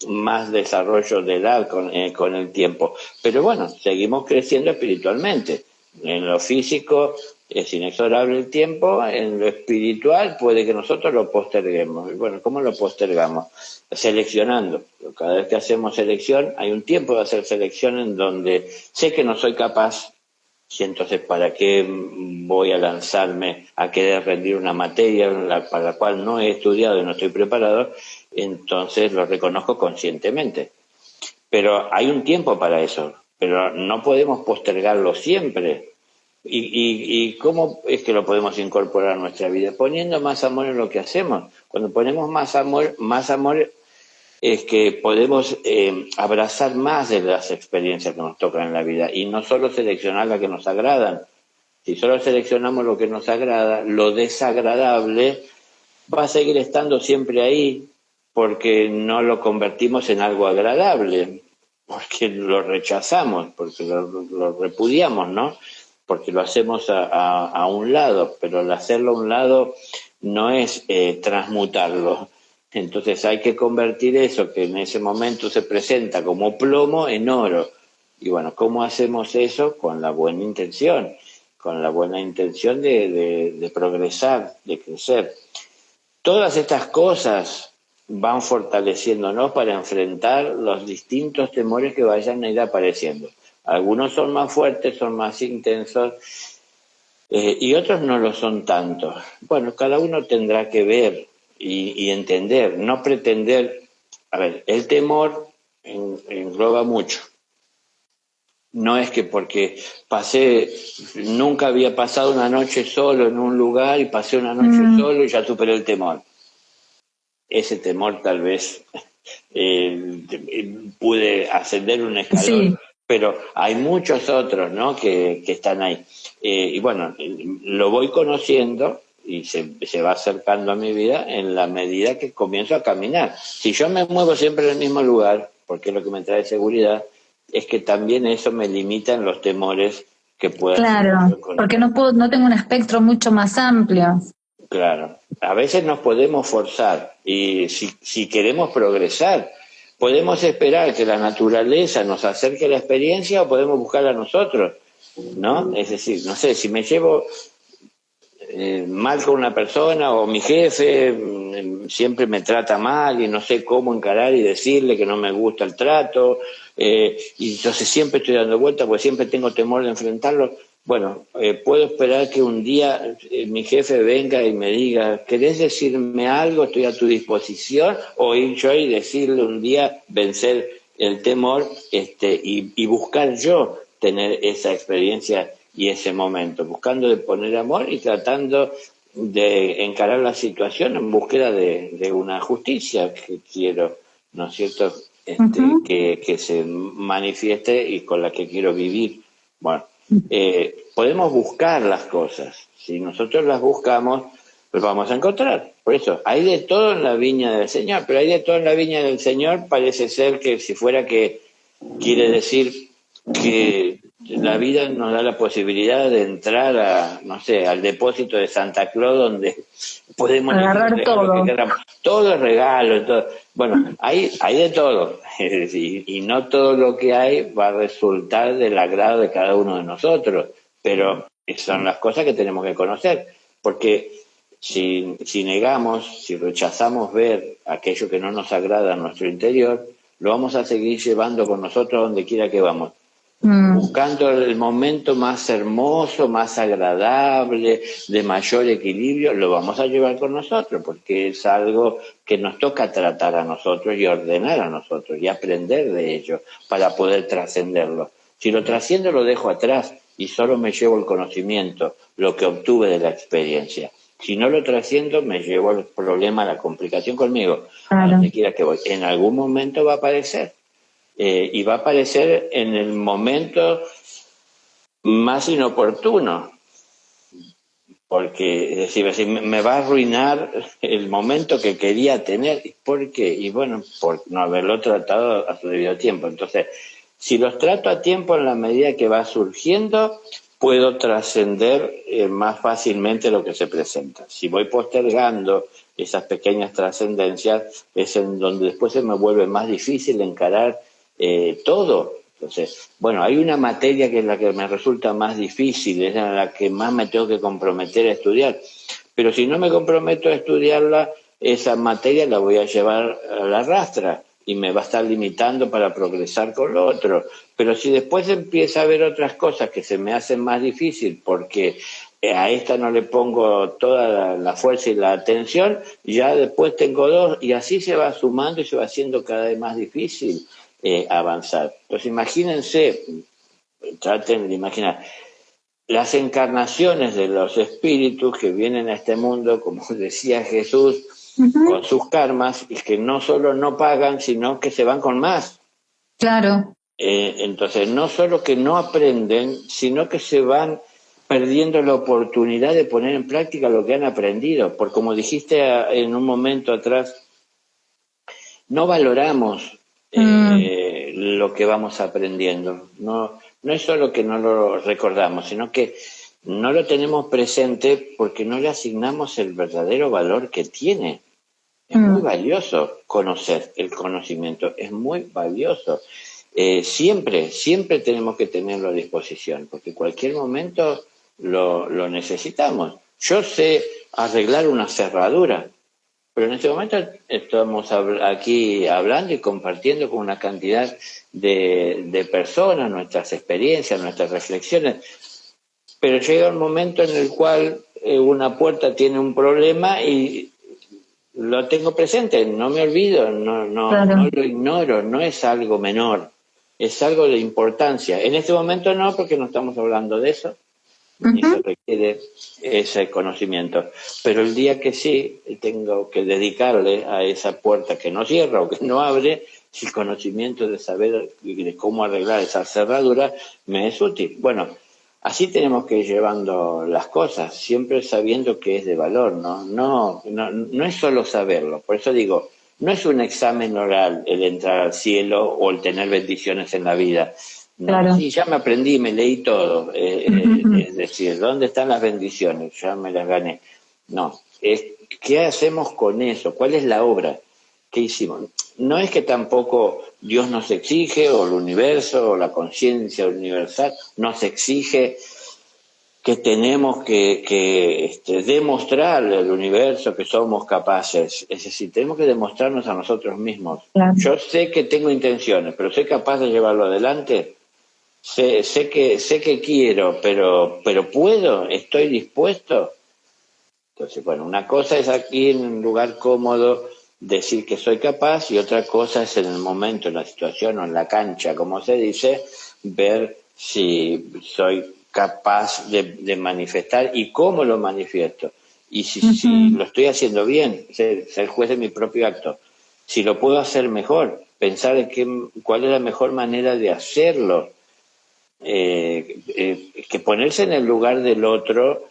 más desarrollo de edad con el tiempo. Pero bueno, seguimos creciendo espiritualmente. En lo físico es inexorable el tiempo, en lo espiritual puede que nosotros lo posterguemos. Bueno, ¿cómo lo postergamos? Seleccionando. Cada vez que hacemos selección, hay un tiempo de hacer selección en donde sé que no soy capaz, y entonces ¿para qué voy a lanzarme a querer rendir una materia para la cual no he estudiado y no estoy preparado? Entonces lo reconozco conscientemente. Pero hay un tiempo para eso, pero no podemos postergarlo siempre. ¿Y cómo es que lo podemos incorporar a nuestra vida? Poniendo más amor en lo que hacemos. Cuando ponemos más amor es que podemos abrazar más de las experiencias que nos tocan en la vida y no solo seleccionar las que nos agradan. Si solo seleccionamos lo que nos agrada, lo desagradable va a seguir estando siempre ahí porque no lo convertimos en algo agradable, porque lo rechazamos, porque lo repudiamos, ¿no? Porque lo hacemos a un lado, pero el hacerlo a un lado no es transmutarlo. Entonces hay que convertir eso que en ese momento se presenta como plomo en oro. Y bueno, ¿cómo hacemos eso? Con la buena intención de progresar, de crecer. Todas estas cosas van fortaleciéndonos para enfrentar los distintos temores que vayan a ir apareciendo. Algunos son más fuertes, son más intensos, y otros no lo son tanto. Bueno, cada uno tendrá que ver y entender, no pretender. A ver, el temor engloba mucho. No es que porque nunca había pasado una noche solo en un lugar y pasé una noche solo y ya superé el temor. Ese temor tal vez pude ascender un escalón, sí, pero hay muchos otros, ¿no?, que están ahí. Y bueno, lo voy conociendo y se va acercando a mi vida en la medida que comienzo a caminar. Si yo me muevo siempre en el mismo lugar, porque es lo que me trae seguridad, es que también eso me limita en los temores que puedan. Claro, porque no tengo un espectro mucho más amplio. Claro, a veces nos podemos forzar y si queremos progresar, podemos esperar que la naturaleza nos acerque a la experiencia o podemos buscarla nosotros, ¿no? Es decir, no sé, si me llevo mal con una persona o mi jefe siempre me trata mal y no sé cómo encarar y decirle que no me gusta el trato, y entonces siempre estoy dando vueltas porque siempre tengo temor de enfrentarlo. Bueno, puedo esperar que un día mi jefe venga y me diga, ¿querés decirme algo? Estoy a tu disposición. O ir yo y decirle un día, vencer el temor y buscar yo tener esa experiencia y ese momento, buscando de poner amor y tratando de encarar la situación en búsqueda de una justicia que quiero, ¿no es cierto?, que se manifieste y con la que quiero vivir. Bueno, podemos buscar las cosas. Si nosotros las buscamos, pues vamos a encontrar. Por eso, hay de todo en la viña del Señor, pero hay de todo en la viña del Señor parece ser que si fuera que quiere decir que la vida nos da la posibilidad de entrar no sé, al depósito de Santa Claus donde podemos agarrar todo. Todo es regalo, todo. Bueno, hay de todo. Y no todo lo que hay va a resultar del agrado de cada uno de nosotros, pero son las cosas que tenemos que conocer, porque si negamos, si rechazamos ver aquello que no nos agrada en nuestro interior, lo vamos a seguir llevando con nosotros donde quiera que vamos. buscando el momento más hermoso, más agradable, de mayor equilibrio, lo vamos a llevar con nosotros, porque es algo que nos toca tratar a nosotros y ordenar a nosotros y aprender de ello para poder trascenderlo. Si lo trasciendo lo dejo atrás y solo me llevo el conocimiento, lo que obtuve de la experiencia. Si no lo trasciendo, me llevo el problema, la complicación conmigo, a donde quiera que voy. En algún momento va a aparecer. Y va a aparecer en el momento más inoportuno, porque es decir, me va a arruinar el momento que quería tener. ¿Por qué? Y bueno, por no haberlo tratado a su debido tiempo. Entonces, si los trato a tiempo en la medida que va surgiendo, puedo trascender más fácilmente lo que se presenta. Si voy postergando esas pequeñas trascendencias, es en donde después se me vuelve más difícil encarar todo. Entonces, bueno, hay una materia que es la que me resulta más difícil, es la que más me tengo que comprometer a estudiar. Pero si no me comprometo a estudiarla, esa materia la voy a llevar a la rastra y me va a estar limitando para progresar con lo otro. Pero si después empieza a haber otras cosas que se me hacen más difícil porque a esta no le pongo toda la fuerza y la atención, ya después tengo dos y así se va sumando y se va haciendo cada vez más difícil avanzar. Entonces imagínense, traten de imaginar las encarnaciones de los espíritus que vienen a este mundo, como decía Jesús, con sus karmas, y que no solo no pagan, sino que se van con más. Claro. Entonces, no solo que no aprenden, sino que se van perdiendo la oportunidad de poner en práctica lo que han aprendido. Porque como dijiste en un momento atrás, no valoramos lo que vamos aprendiendo. No es solo que no lo recordamos, sino que no lo tenemos presente porque no le asignamos el verdadero valor que tiene. Es muy valioso conocer, el conocimiento es muy valioso. Siempre tenemos que tenerlo a disposición, porque en cualquier momento lo necesitamos. Yo sé arreglar una cerradura, pero en este momento estamos aquí hablando y compartiendo con una cantidad de personas nuestras experiencias, nuestras reflexiones, pero llega un momento en el cual una puerta tiene un problema y lo tengo presente, no me olvido, no lo ignoro, no es algo menor, es algo de importancia. En este momento no, porque no estamos hablando de eso, ni se requiere ese conocimiento. Pero el día que sí, tengo que dedicarle a esa puerta que no cierra o que no abre, el conocimiento de saber de cómo arreglar esa cerradura me es útil. Bueno, así tenemos que ir llevando las cosas, siempre sabiendo que es de valor, no es solo saberlo. Por eso digo, no es un examen oral el entrar al cielo o el tener bendiciones en la vida. No, claro. Sí, ya me aprendí, me leí todo. Es decir, ¿dónde están las bendiciones? Ya me las gané. No, ¿qué hacemos con eso? ¿Cuál es la obra? ¿Qué hicimos? No es que tampoco Dios nos exige, o el universo, o la conciencia universal, nos exige que tenemos que demostrar al universo que somos capaces. Es decir, tenemos que demostrarnos a nosotros mismos. Claro. Yo sé que tengo intenciones, pero ¿soy capaz de llevarlo adelante? Sé que quiero, pero ¿puedo? ¿Estoy dispuesto? Entonces, bueno, una cosa es aquí en un lugar cómodo decir que soy capaz y otra cosa es en el momento, en la situación o en la cancha, como se dice, ver si soy capaz de manifestar y cómo lo manifiesto. Y si lo estoy haciendo bien, ser juez de mi propio acto. Si lo puedo hacer mejor, pensar en cuál es la mejor manera de hacerlo. Que ponerse en el lugar del otro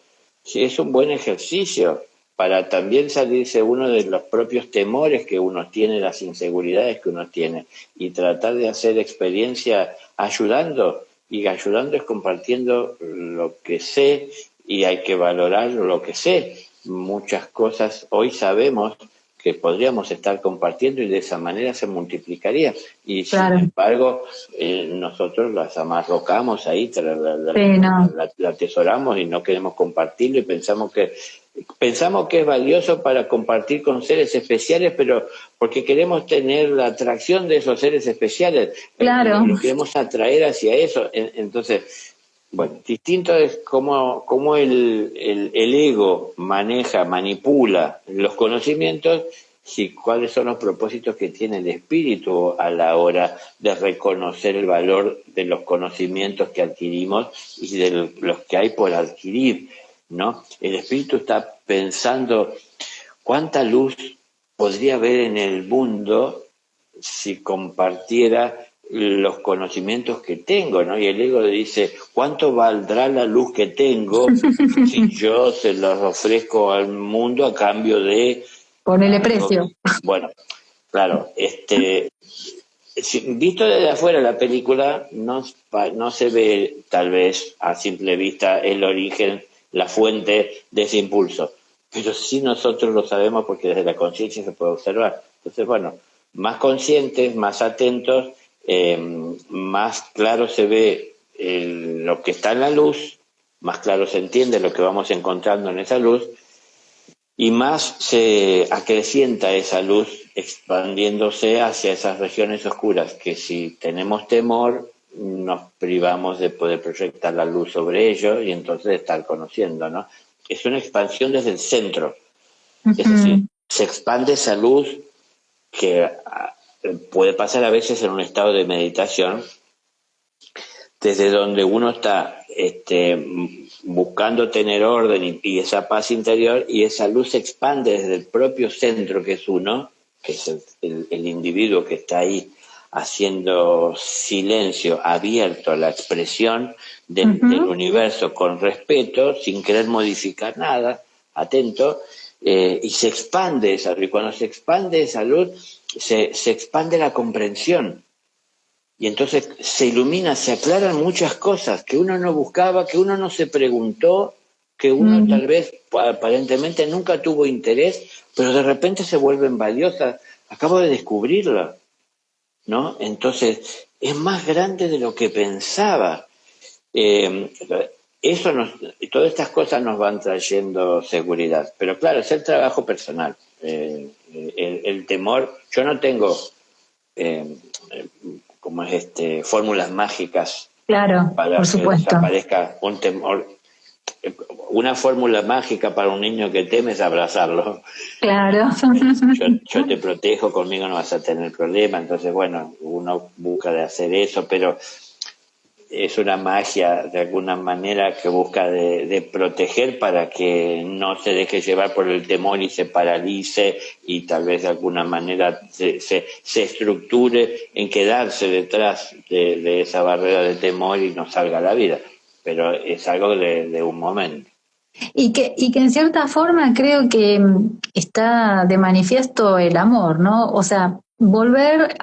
es un buen ejercicio para también salirse uno de los propios temores que uno tiene, las inseguridades que uno tiene, y tratar de hacer experiencia ayudando, y ayudando es compartiendo lo que sé, y hay que valorar lo que sé. Muchas cosas hoy sabemos que podríamos estar compartiendo y de esa manera se multiplicaría. Y claro. Sin embargo, nosotros las amarrocamos ahí, la atesoramos y no queremos compartirlo y pensamos que Pensamos que es valioso para compartir con seres especiales, pero porque queremos tener la atracción de esos seres especiales, Claro. lo queremos atraer hacia eso. Entonces, bueno, distinto es cómo el ego maneja, manipula los conocimientos y cuáles son los propósitos que tiene el espíritu a la hora de reconocer el valor de los conocimientos que adquirimos y de los que hay por adquirir, ¿no? El espíritu está pensando cuánta luz podría haber en el mundo si compartiera los conocimientos que tengo, ¿no? Y el ego le dice, ¿cuánto valdrá la luz que tengo si yo se los ofrezco al mundo a cambio de Ponele algo? precio. Bueno, claro, visto desde afuera la película no se ve tal vez a simple vista el origen, la fuente de ese impulso, pero sí nosotros lo sabemos porque desde la conciencia se puede observar. Entonces, bueno, más conscientes, más atentos, más claro se ve lo que está en la luz, más claro se entiende lo que vamos encontrando en esa luz y más se acrecienta esa luz expandiéndose hacia esas regiones oscuras que si tenemos temor nos privamos de poder proyectar la luz sobre ello y entonces de estar conociendo, ¿no? Es una expansión desde el centro, es decir, se expande esa luz que puede pasar a veces en un estado de meditación desde donde uno está buscando tener orden y esa paz interior, y esa luz se expande desde el propio centro que es uno, que es el individuo que está ahí haciendo silencio, abierto a la expresión del universo con respeto, sin querer modificar nada, atento, y se expande esa luz. Y cuando se expande esa luz, se expande la comprensión. Y entonces se ilumina, se aclaran muchas cosas que uno no buscaba, que uno no se preguntó, que uno tal vez aparentemente nunca tuvo interés, pero de repente se vuelven valiosas. Acabo de descubrirlo, ¿no? Entonces es más grande de lo que pensaba. Todas estas cosas nos van trayendo seguridad. Pero claro, es el trabajo personal. El temor, yo no tengo... como es fórmulas mágicas Claro, por para que supuesto. desaparezca un temor. Una fórmula mágica para un niño que teme es abrazarlo. Claro. Yo te protejo, conmigo no vas a tener problema. Entonces, bueno, uno busca de hacer eso, pero es una magia de alguna manera que busca de proteger para que no se deje llevar por el temor y se paralice y tal vez de alguna manera se estructure en quedarse detrás de esa barrera de temor y no salga a la vida. Pero es algo de un momento. Y que en cierta forma creo que está de manifiesto el amor, ¿no? O sea, volver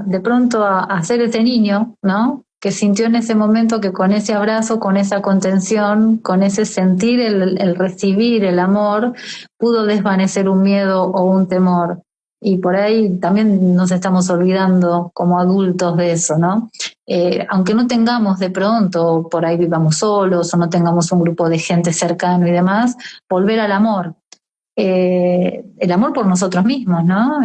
de pronto a ser ese niño, ¿no? Que sintió en ese momento que con ese abrazo, con esa contención, con ese sentir, el recibir el amor, pudo desvanecer un miedo o un temor. Y por ahí también nos estamos olvidando como adultos de eso, ¿no? Aunque no tengamos de pronto, por ahí vivamos solos o no tengamos un grupo de gente cercano y demás, volver al amor. El amor por nosotros mismos, ¿no?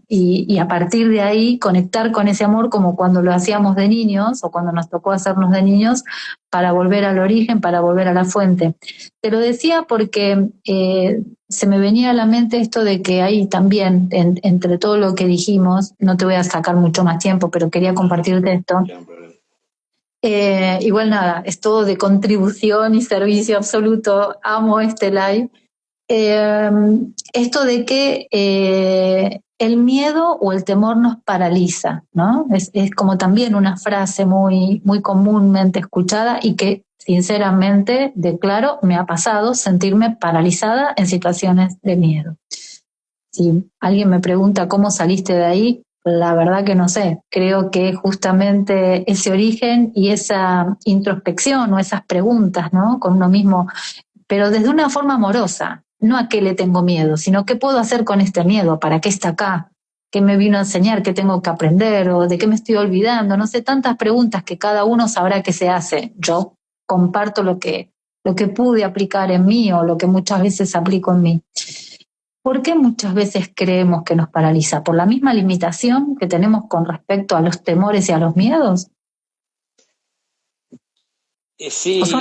Y a partir de ahí conectar con ese amor como cuando lo hacíamos de niños o cuando nos tocó hacernos de niños para volver al origen, para volver a la fuente. Te lo decía porque se me venía a la mente esto de que hay también, entre todo lo que dijimos, no te voy a sacar mucho más tiempo, pero quería compartirte esto. Igual nada, es todo de contribución y servicio absoluto. Amo este live. Esto de que el miedo o el temor nos paraliza, ¿no? Es como también una frase muy, muy comúnmente escuchada y que sinceramente declaro me ha pasado sentirme paralizada en situaciones de miedo. Si alguien me pregunta cómo saliste de ahí, la verdad que no sé. Creo que justamente ese origen y esa introspección o esas preguntas, ¿no? Con uno mismo, pero desde una forma amorosa, no a qué le tengo miedo, sino qué puedo hacer con este miedo, para qué está acá, qué me vino a enseñar, qué tengo que aprender o de qué me estoy olvidando, no sé, tantas preguntas que cada uno sabrá que se hace. Yo comparto lo que lo que pude aplicar en mí o lo que muchas veces aplico en mí. ¿Por qué muchas veces creemos que nos paraliza? ¿Por la misma limitación que tenemos con respecto a los temores y a los miedos? Sí, O es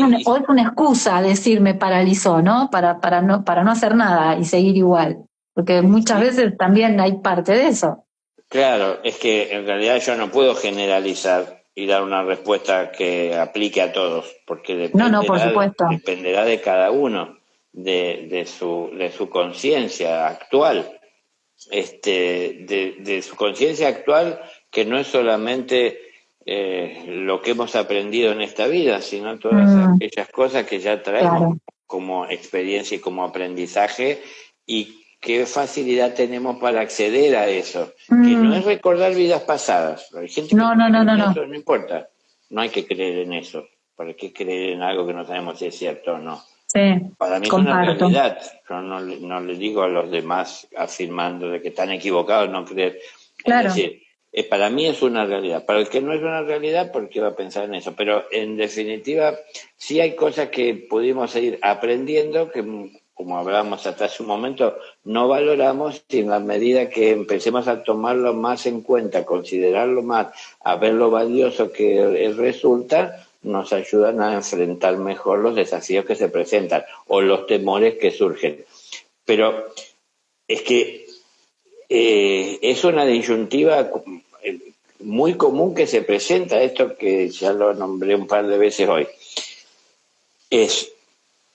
una excusa decir me paralizó, ¿no? Para no hacer nada y seguir igual. Porque muchas sí, veces también hay parte de eso. claro, es que en realidad yo no puedo generalizar y dar una respuesta que aplique a todos, porque No, por supuesto. dependerá de cada uno, de su conciencia actual, de su conciencia actual, que no es solamente lo que hemos aprendido en esta vida, sino todas aquellas cosas que ya traemos Claro. como experiencia y como aprendizaje, y qué facilidad tenemos para acceder a eso, que no es recordar vidas pasadas. Hay gente que No. cree en eso, no importa, no hay que creer en eso. ¿Para qué creer en algo que no sabemos si es cierto o no? Sí, Para mí es una comparto. realidad. Yo no le digo a los demás afirmando de que están equivocados no creer. Claro. Es decir, para mí es una realidad. Para el que no es una realidad, ¿por qué va a pensar en eso? Pero en definitiva, sí hay cosas que pudimos ir aprendiendo que, como hablábamos hasta hace un momento, no valoramos, y en la medida que empecemos a tomarlo más en cuenta, considerarlo más, a ver lo valioso que resulta, nos ayudan a enfrentar mejor los desafíos que se presentan o los temores que surgen. Pero es que es una disyuntiva muy común que se presenta, esto que ya lo nombré un par de veces hoy. Es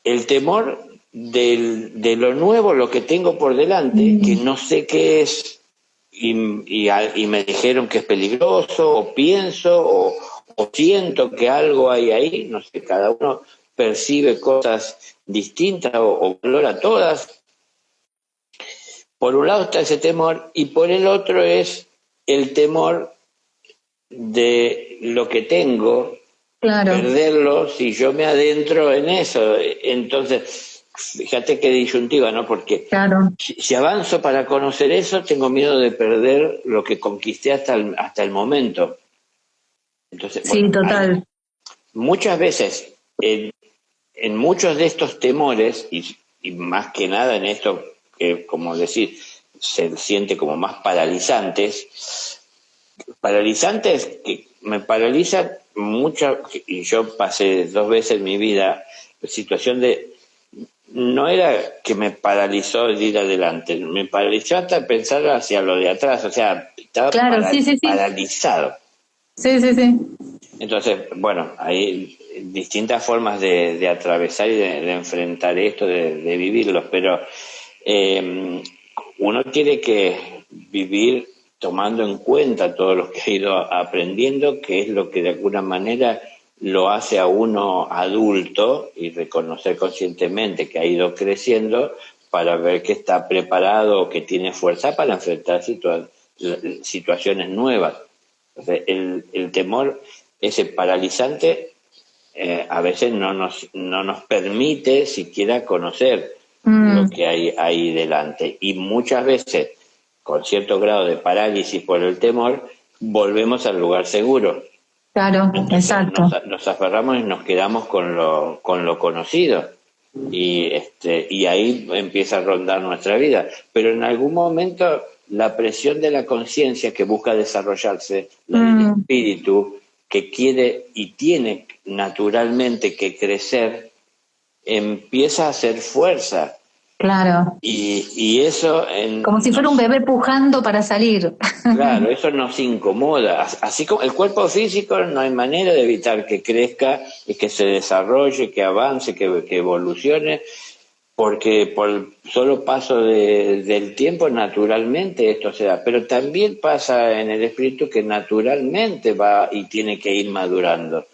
el temor de lo nuevo, lo que tengo por delante, que no sé qué es, y me dijeron que es peligroso, o pienso, o siento que algo hay ahí, no sé, cada uno percibe cosas distintas o valora todas. Por un lado está ese temor, y por el otro es el temor de lo que tengo, Claro. perderlo si yo me adentro en eso. Entonces, fíjate qué disyuntiva, ¿no? Porque Claro. si avanzo para conocer eso, tengo miedo de perder lo que conquisté hasta el momento. Entonces, Sí, bueno, total. muchas veces en muchos de estos temores, y más que nada en esto que, como decir, se siente como más paralizantes que me paralizan mucho, y yo pasé 2 veces en mi vida situación de, no era que me paralizó el ir adelante, me paralizó hasta pensar hacia lo de atrás, o sea, estaba Claro, sí. paralizado. Sí. Entonces, bueno, hay distintas formas de atravesar y de enfrentar esto, de vivirlos, pero uno tiene que vivir tomando en cuenta todo lo que ha ido aprendiendo, que es lo que de alguna manera lo hace a uno adulto, y reconocer conscientemente que ha ido creciendo para ver que está preparado o que tiene fuerza para enfrentar situaciones nuevas. Entonces, el temor, ese paralizante, a veces no nos permite siquiera conocer lo que hay ahí delante. Y muchas veces, con cierto grado de parálisis por el temor, volvemos al lugar seguro. Claro, Entonces exacto. nos aferramos y nos quedamos con lo conocido. Y ahí empieza a rondar nuestra vida. Pero en algún momento la presión de la conciencia que busca desarrollarse, la del espíritu, que quiere y tiene naturalmente que crecer, empieza a hacer fuerza. Claro. Y eso Como si fuera un bebé pujando para salir. claro, eso nos incomoda. Así como el cuerpo físico, no hay manera de evitar que crezca y que se desarrolle, que avance, que evolucione, porque por el solo paso del tiempo naturalmente esto se da. Pero también pasa en el espíritu que naturalmente va y tiene que ir madurando.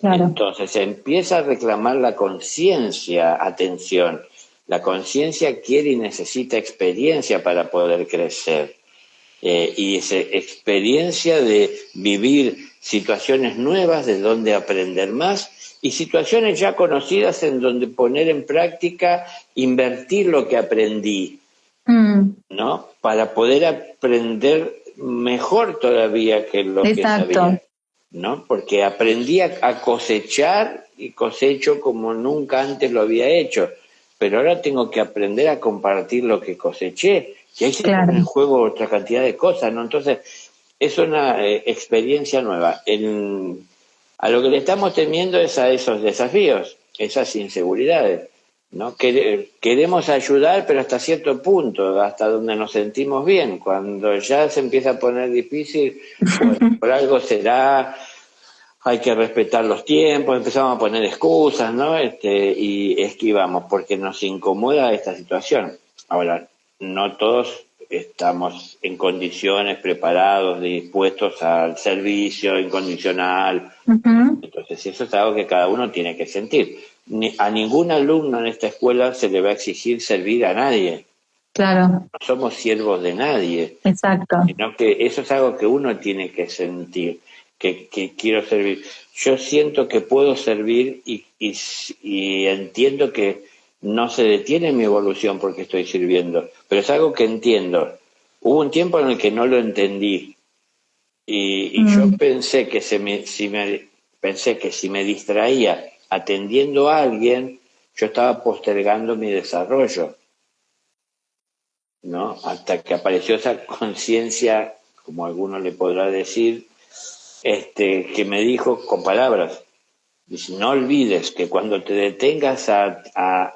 Claro. Entonces empieza a reclamar la conciencia atención. La conciencia quiere y necesita experiencia para poder crecer. Y esa experiencia de vivir situaciones nuevas, de donde aprender más, y situaciones ya conocidas en donde poner en práctica, invertir lo que aprendí, ¿no? Para poder aprender mejor todavía que lo que Exacto. sabía. ¿no? Porque aprendí a cosechar y cosecho como nunca antes lo había hecho, pero ahora tengo que aprender a compartir lo que coseché, y ahí se pone en claro. juego otra cantidad de cosas, ¿no? Entonces, es una experiencia nueva. A lo que le estamos temiendo es a esos desafíos, esas inseguridades, ¿no? Queremos ayudar, pero hasta cierto punto, hasta donde nos sentimos bien. Cuando ya se empieza a poner difícil, bueno, por algo será, hay que respetar los tiempos, empezamos a poner excusas, ¿no? Y esquivamos, porque nos incomoda esta situación. Ahora, no todos estamos en condiciones, preparados, dispuestos al servicio incondicional. Ujú. Entonces, eso es algo que cada uno tiene que sentir. A ningún alumno en esta escuela se le va a exigir servir a nadie. Claro, No somos siervos de nadie, exacto. sino que eso es algo que uno tiene que sentir, que quiero servir. Yo siento que puedo servir y entiendo que no se detiene mi evolución porque estoy sirviendo, pero es algo que entiendo. Hubo un tiempo en el que no lo entendí y yo Mm, pensé que pensé que si me distraía atendiendo a alguien, yo estaba postergando mi desarrollo, ¿no? Hasta que apareció esa conciencia, como alguno le podrá decir, que me dijo con palabras, dice, no olvides que cuando te detengas a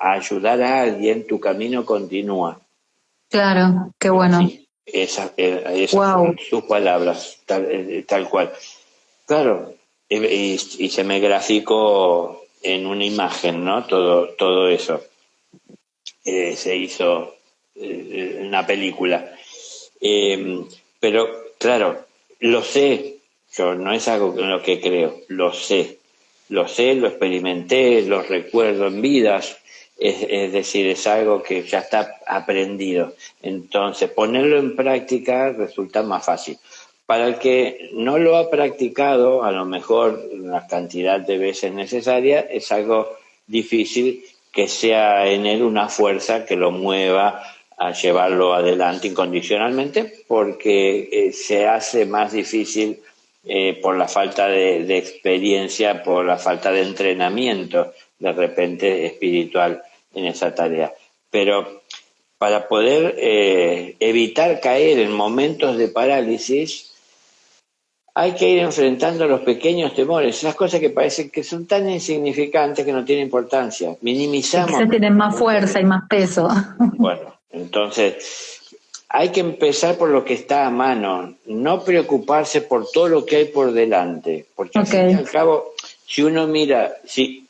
ayudar a alguien, tu camino continúa. claro, qué Pero bueno. así, esas Wow. fueron sus palabras, tal cual. Claro, y se me graficó en una imagen, ¿no? Todo eso. Se hizo en una película. Eh, pero, claro, lo sé, yo no es algo en lo que creo, lo sé, lo experimenté, lo recuerdo en vidas, es decir, es algo que ya está aprendido. Entonces, ponerlo en práctica resulta más fácil. Para el que no lo ha practicado, a lo mejor la cantidad de veces necesaria, es algo difícil que sea en él una fuerza que lo mueva a llevarlo adelante incondicionalmente, porque se hace más difícil por la falta de experiencia, por la falta de entrenamiento de repente espiritual en esa tarea. Pero para poder evitar caer en momentos de parálisis, hay que ir enfrentando los pequeños temores, esas cosas que parecen que son tan insignificantes que no tienen importancia. Que Minimizamos quizás tienen más muchas fuerza y veces. más peso. Bueno, entonces hay que empezar por lo que está a mano, no preocuparse por todo lo que hay por delante, porque al Ok, fin y al cabo, si uno mira, si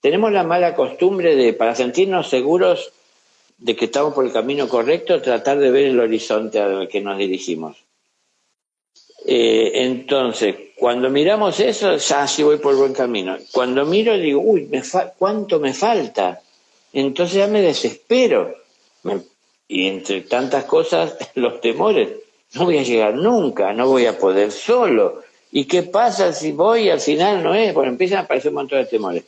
tenemos la mala costumbre de, para sentirnos seguros de que estamos por el camino correcto, tratar de ver el horizonte al que nos dirigimos. Entonces, cuando miramos eso, ya sí voy por el buen camino. Cuando miro, digo, uy, ¿cuánto me falta? Entonces ya me desespero. Y entre tantas cosas, los temores. No voy a llegar nunca, no voy a poder solo. ¿Y qué pasa si voy y al final no es? Bueno, empiezan a aparecer un montón de temores.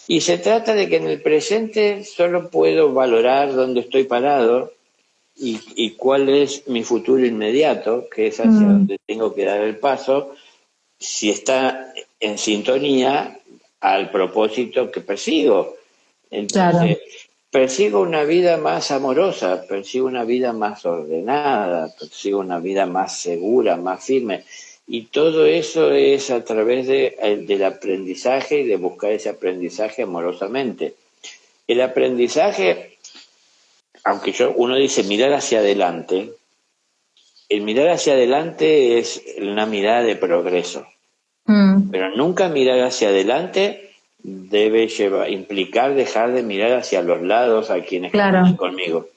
Y se trata de que en el presente solo puedo valorar dónde estoy parado y cuál es mi futuro inmediato, que es hacia mm, donde tengo que dar el paso, si está en sintonía al propósito que persigo. claro. Entonces, persigo una vida más amorosa, persigo una vida más ordenada, persigo una vida más segura, más firme. Y todo eso es a través del aprendizaje y de buscar ese aprendizaje amorosamente. El aprendizaje, aunque uno dice mirar hacia adelante, el mirar hacia adelante es una mirada de progreso, Mm, pero nunca mirar hacia adelante debe implicar dejar de mirar hacia los lados a quienes caminan claro. conmigo.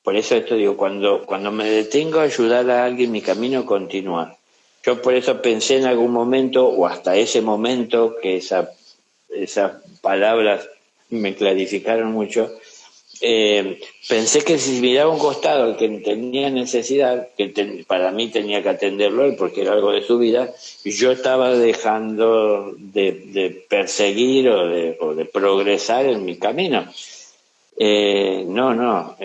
Por eso esto digo, cuando me detengo a ayudar a alguien, mi camino continúa. Yo por eso pensé en algún momento, o hasta ese momento, que esas palabras me clarificaron mucho, pensé que si miraba un costado el que tenía necesidad, para mí tenía que atenderlo él porque era algo de su vida, y yo estaba dejando de perseguir o de progresar en mi camino. No,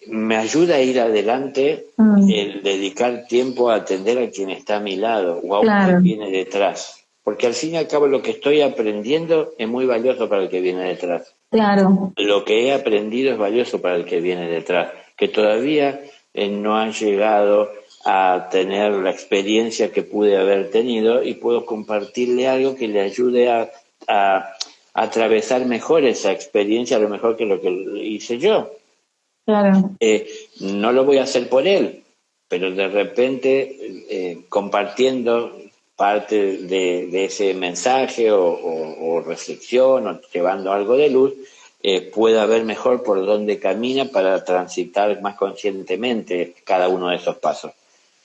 me ayuda a ir adelante el dedicar tiempo a atender a quien está a mi lado o a quien viene detrás. Porque al fin y al cabo lo que estoy aprendiendo es muy valioso para el que viene detrás. Claro. Lo que he aprendido es valioso para el que viene detrás, que todavía no han llegado a tener la experiencia que pude haber tenido y puedo compartirle algo que le ayude a atravesar mejor esa experiencia, a lo mejor que lo que hice yo. Claro. No lo voy a hacer por él, pero de repente compartiendo parte de ese mensaje o reflexión o llevando algo de luz, pueda ver mejor por dónde camina para transitar más conscientemente cada uno de esos pasos.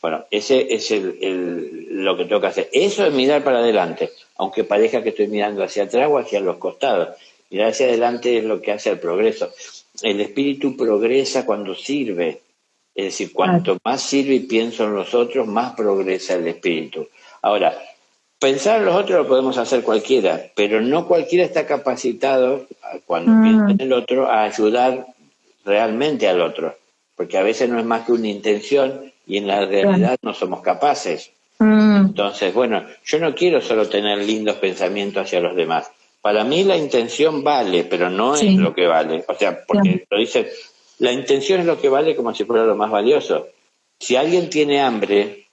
Bueno, ese es lo que tengo que hacer. Eso es mirar para adelante, aunque parezca que estoy mirando hacia atrás o hacia los costados. Mirar hacia adelante es lo que hace el progreso. El espíritu progresa cuando sirve. Es decir, cuanto más sirve y pienso en los otros, más progresa el espíritu. Ahora, pensar en los otros lo podemos hacer cualquiera, pero no cualquiera está capacitado, cuando piensa en el otro, a ayudar realmente al otro. Porque a veces no es más que una intención y en la realidad no somos capaces. Entonces, bueno, yo no quiero solo tener lindos pensamientos hacia los demás. Para mí la intención vale, pero no es lo que vale. O sea, porque lo dice, la intención es lo que vale como si fuera lo más valioso. Si alguien tiene hambre,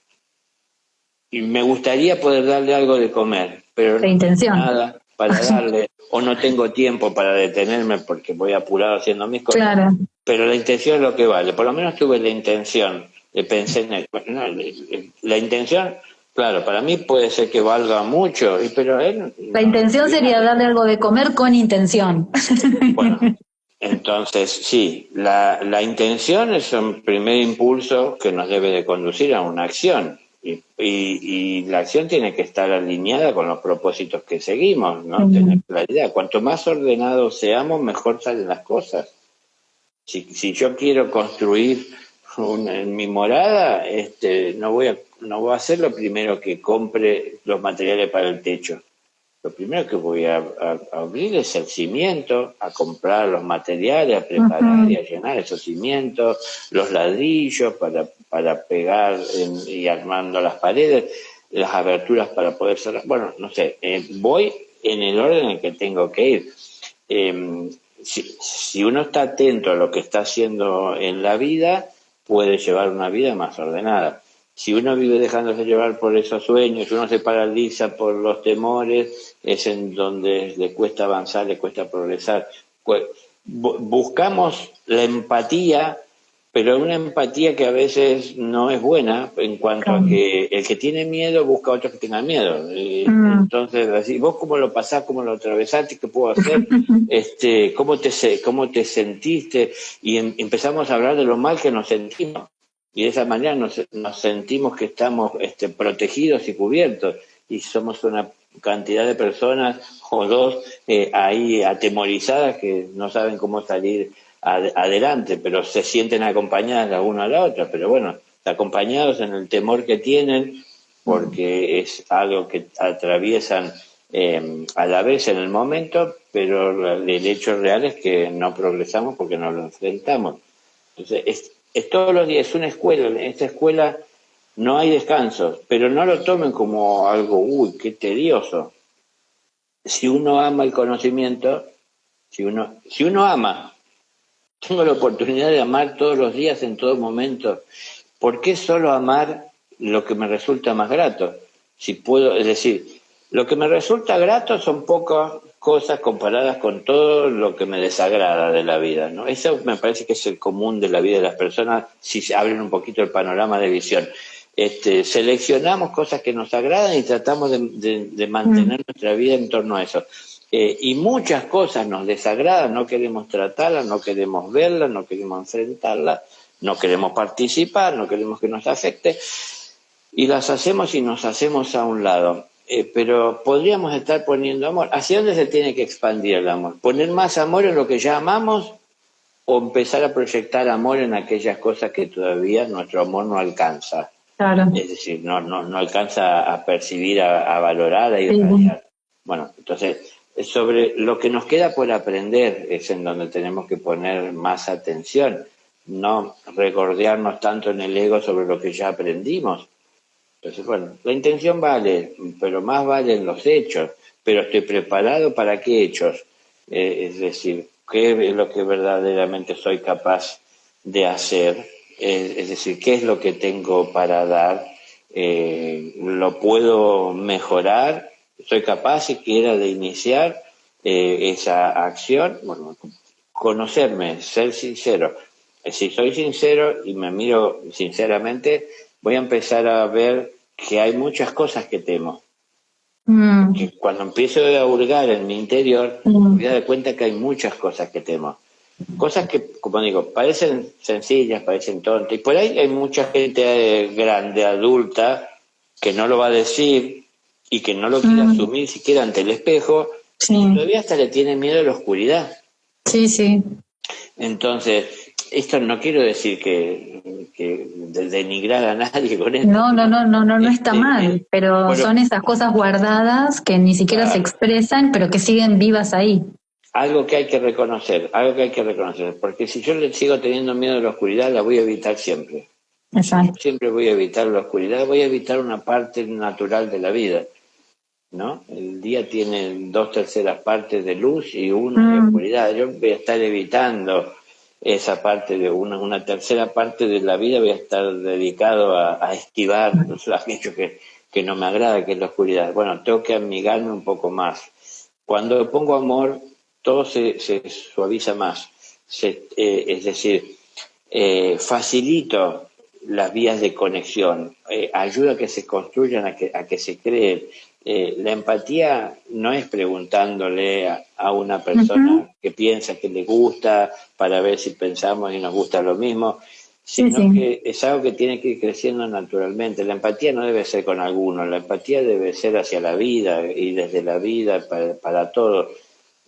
y me gustaría poder darle algo de comer, pero no tengo nada para darle, o no tengo tiempo para detenerme porque voy apurado haciendo mis cosas. Claro. Pero la intención es lo que vale. Por lo menos tuve la intención, pensé en la intención. Claro, para mí puede ser que valga mucho, pero él... La intención sería darle algo de comer con intención. Bueno, entonces sí, la intención es un primer impulso que nos debe de conducir a una acción. Y la acción tiene que estar alineada con los propósitos que seguimos, ¿no? Tener claridad. Cuanto más ordenados seamos, mejor salen las cosas. Si yo quiero construir en mi morada, no voy a hacer lo primero que compre los materiales para el techo. Lo primero que voy a abrir es el cimiento, a comprar los materiales, a preparar y a llenar esos cimientos, los ladrillos para pegar y armando las paredes, las aberturas para poder cerrar. Bueno, no sé, voy en el orden en el que tengo que ir. Si uno está atento a lo que está haciendo en la vida, puede llevar una vida más ordenada. Si uno vive dejándose llevar por esos sueños, uno se paraliza por los temores, es en donde le cuesta avanzar, le cuesta progresar. Buscamos la empatía, pero una empatía que a veces no es buena en cuanto a que el que tiene miedo busca a otros que tengan miedo. Entonces, así, ¿vos cómo lo pasás, cómo lo atravesaste, qué puedo hacer? ¿Cómo te sentiste? Y empezamos a hablar de lo mal que nos sentimos. Y de esa manera nos sentimos que estamos protegidos y cubiertos. Y somos una cantidad de personas o dos ahí atemorizadas que no saben cómo salir adelante, pero se sienten acompañadas la una a la otra. Pero bueno, acompañados en el temor que tienen, porque es algo que atraviesan a la vez en el momento, pero el hecho real es que no progresamos porque no lo enfrentamos. Entonces, es todos los días, es una escuela. En esta escuela no hay descansos, pero no lo tomen como algo, qué tedioso. Si uno ama el conocimiento, si uno ama, tengo la oportunidad de amar todos los días, en todo momento. ¿Por qué solo amar lo que me resulta más grato? Si puedo, es decir, lo que me resulta grato son pocas cosas comparadas con todo lo que me desagrada de la vida, ¿no? Eso me parece que es el común de la vida de las personas, si se abren un poquito el panorama de visión. Seleccionamos cosas que nos agradan y tratamos de mantener nuestra vida en torno a eso. Y muchas cosas nos desagradan, no queremos tratarlas, no queremos verlas, no queremos enfrentarlas, no queremos participar, no queremos que nos afecte, y las hacemos y nos hacemos a un lado. Pero podríamos estar poniendo amor. ¿Hacia dónde se tiene que expandir el amor? ¿Poner más amor en lo que ya amamos o empezar a proyectar amor en aquellas cosas que todavía nuestro amor no alcanza? Claro. Es decir, no alcanza a percibir, a valorar, a irradiar. Bueno, entonces, sobre lo que nos queda por aprender es en donde tenemos que poner más atención. no regordearnos tanto en el ego sobre lo que ya aprendimos. Entonces, bueno, la intención vale, pero más valen los hechos. Pero estoy preparado para qué hechos. Es decir, qué es lo que verdaderamente soy capaz de hacer. Es decir, qué es lo que tengo para dar. Lo puedo mejorar. Soy capaz siquiera de iniciar esa acción. Bueno, conocerme, ser sincero. Si soy sincero y me miro sinceramente, voy a empezar a ver que hay muchas cosas que temo. Que cuando empiezo a hurgar en mi interior, me voy a dar cuenta que hay muchas cosas que temo. Cosas que, como digo, parecen sencillas, parecen tontas. Y por ahí hay mucha gente grande, adulta, que no lo va a decir y que no lo quiere asumir siquiera ante el espejo, Sí. y todavía hasta le tiene miedo a la oscuridad. Sí, sí. Entonces, esto no quiero decir que denigrar a nadie con esto. No está mal, pero bueno, son esas cosas guardadas que ni siquiera se expresan, pero que siguen vivas ahí. Algo que hay que reconocer, porque si yo le sigo teniendo miedo a la oscuridad, la voy a evitar siempre. Exacto. Siempre voy a evitar la oscuridad, voy a evitar una parte natural de la vida, ¿no? El día tiene 2/3 partes de luz y una de oscuridad. Yo voy a estar evitando esa parte de una tercera parte de la vida, voy a estar dedicado a esquivar aquello que no me agrada, que es la oscuridad. Bueno, tengo que amigarme un poco más. Cuando pongo amor, todo se suaviza más. Es decir, facilito las vías de conexión, ayuda a que se construyan, a que se creen. La empatía no es preguntándole a una persona que piensa que le gusta para ver si pensamos y nos gusta lo mismo, sino que es algo que tiene que ir creciendo naturalmente. La empatía no debe ser con algunos, la empatía debe ser hacia la vida y desde la vida para todos.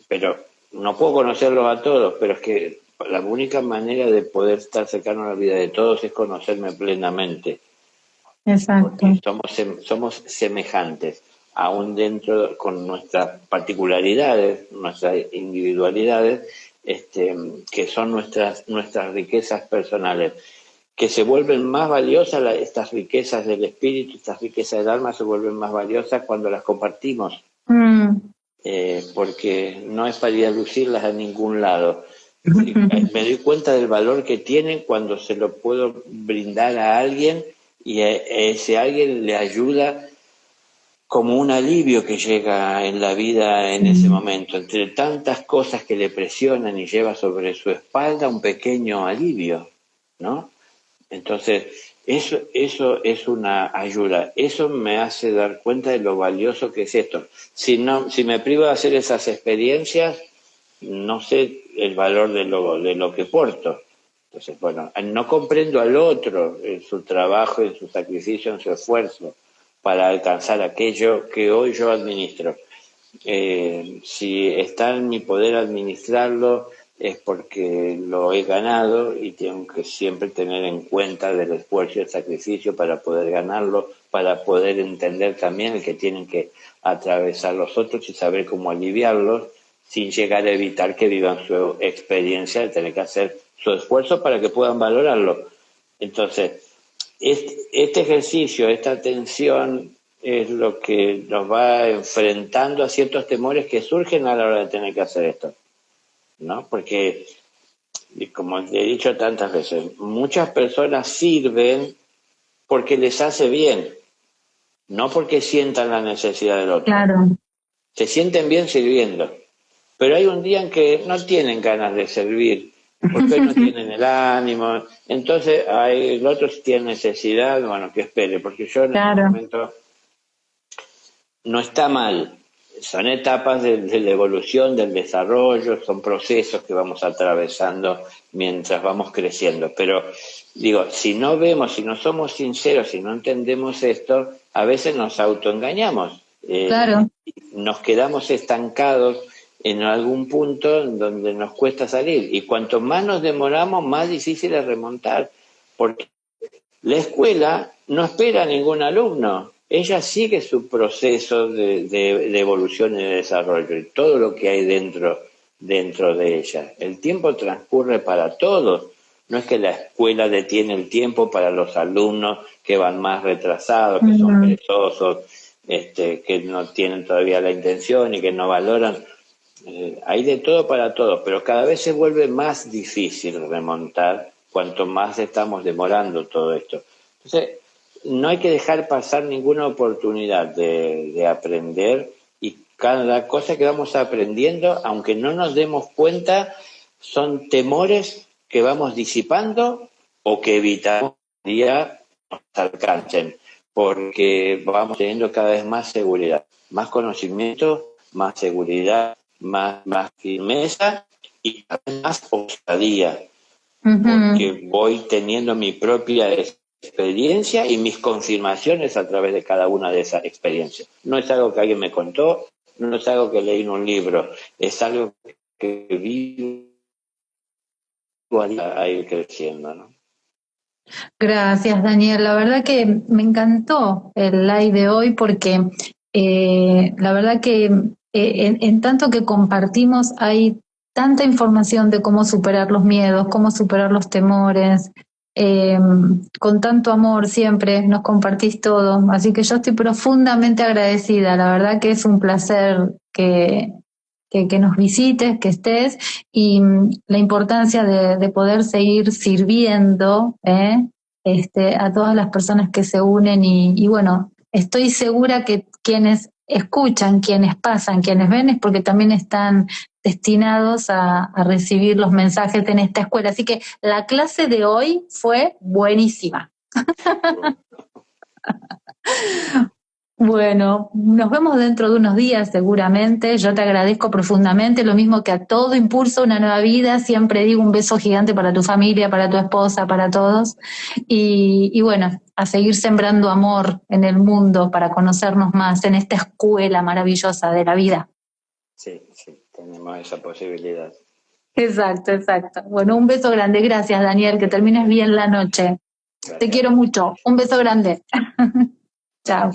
Pero no puedo conocerlos a todos, pero es que la única manera de poder estar cercano a la vida de todos es conocerme plenamente. Exacto. Porque somos semejantes, aún dentro con nuestras particularidades, nuestras individualidades, que son nuestras riquezas personales, que se vuelven más valiosas, estas riquezas del espíritu, estas riquezas del alma se vuelven más valiosas cuando las compartimos. Porque no es para ir a lucirlas a ningún lado. Me doy cuenta del valor que tienen cuando se lo puedo brindar a alguien y a ese alguien le ayuda como un alivio que llega en la vida en ese momento. Entre tantas cosas que le presionan y lleva sobre su espalda un pequeño alivio, ¿no? Entonces, eso es una ayuda. Eso me hace dar cuenta de lo valioso que es esto. Si me privo de hacer esas experiencias, no sé el valor de lo que porto. Entonces, bueno, no comprendo al otro en su trabajo, en su sacrificio, en su esfuerzo para alcanzar aquello que hoy yo administro. Si está en mi poder administrarlo, es porque lo he ganado y tengo que siempre tener en cuenta el esfuerzo y el sacrificio para poder ganarlo, para poder entender también el que tienen que atravesar los otros y saber cómo aliviarlos sin llegar a evitar que vivan su experiencia de tener que hacer su esfuerzo para que puedan valorarlo. Entonces, este ejercicio, esta atención es lo que nos va enfrentando a ciertos temores que surgen a la hora de tener que hacer esto, ¿no? Porque, como he dicho tantas veces, muchas personas sirven porque les hace bien, no porque sientan la necesidad del otro. Claro. Se sienten bien sirviendo, pero hay un día en que no tienen ganas de servir, porque hoy no tienen el ánimo, entonces el otro si tiene necesidad, bueno, que espere, porque yo en este momento no está mal. Son etapas de la evolución, del desarrollo, son procesos que vamos atravesando mientras vamos creciendo. Pero digo, si no vemos, si no somos sinceros, si no entendemos esto, a veces nos autoengañamos. Nos quedamos estancados en algún punto donde nos cuesta salir. Y cuanto más nos demoramos, más difícil es remontar. Porque la escuela no espera a ningún alumno. Ella sigue su proceso de evolución y de desarrollo y todo lo que hay dentro de ella. El tiempo transcurre para todos. No es que la escuela detiene el tiempo para los alumnos que van más retrasados, que son perezosos, que no tienen todavía la intención y que no valoran. Hay de todo para todos, pero cada vez se vuelve más difícil remontar cuanto más estamos demorando todo esto. Entonces, no hay que dejar pasar ninguna oportunidad de aprender, y cada cosa que vamos aprendiendo, aunque no nos demos cuenta, son temores que vamos disipando o que evitamos que día nos alcancen, porque vamos teniendo cada vez más seguridad, más conocimiento, más seguridad, más firmeza y más osadía, porque voy teniendo mi propia experiencia y mis confirmaciones a través de cada una de esas experiencias. No es algo que alguien me contó, no es algo que leí en un libro, es algo que vivo a ir creciendo, ¿no? Gracias, Daniel. La verdad que me encantó el live de hoy porque la verdad que en tanto que compartimos hay tanta información de cómo superar los miedos, cómo superar los temores. Con tanto amor siempre nos compartís todo. Así que yo estoy profundamente agradecida. La verdad que es un placer que nos visites, que estés, y la importancia de poder seguir sirviendo a todas las personas que se unen y bueno, estoy segura que quienes escuchan, quienes pasan, quienes ven, es porque también están destinados a recibir los mensajes en esta escuela. Así que la clase de hoy fue buenísima. Bueno, nos vemos dentro de unos días seguramente. Yo te agradezco profundamente, lo mismo que a todo Impulso una nueva vida. Siempre digo un beso gigante para tu familia, para tu esposa, para todos. Y bueno, a seguir sembrando amor en el mundo para conocernos más en esta escuela maravillosa de la vida. Sí, tenemos esa posibilidad. Exacto, exacto. Bueno, un beso grande. Gracias, Daniel. Que termines bien la noche. Gracias. Te quiero mucho. Un beso grande. Chao.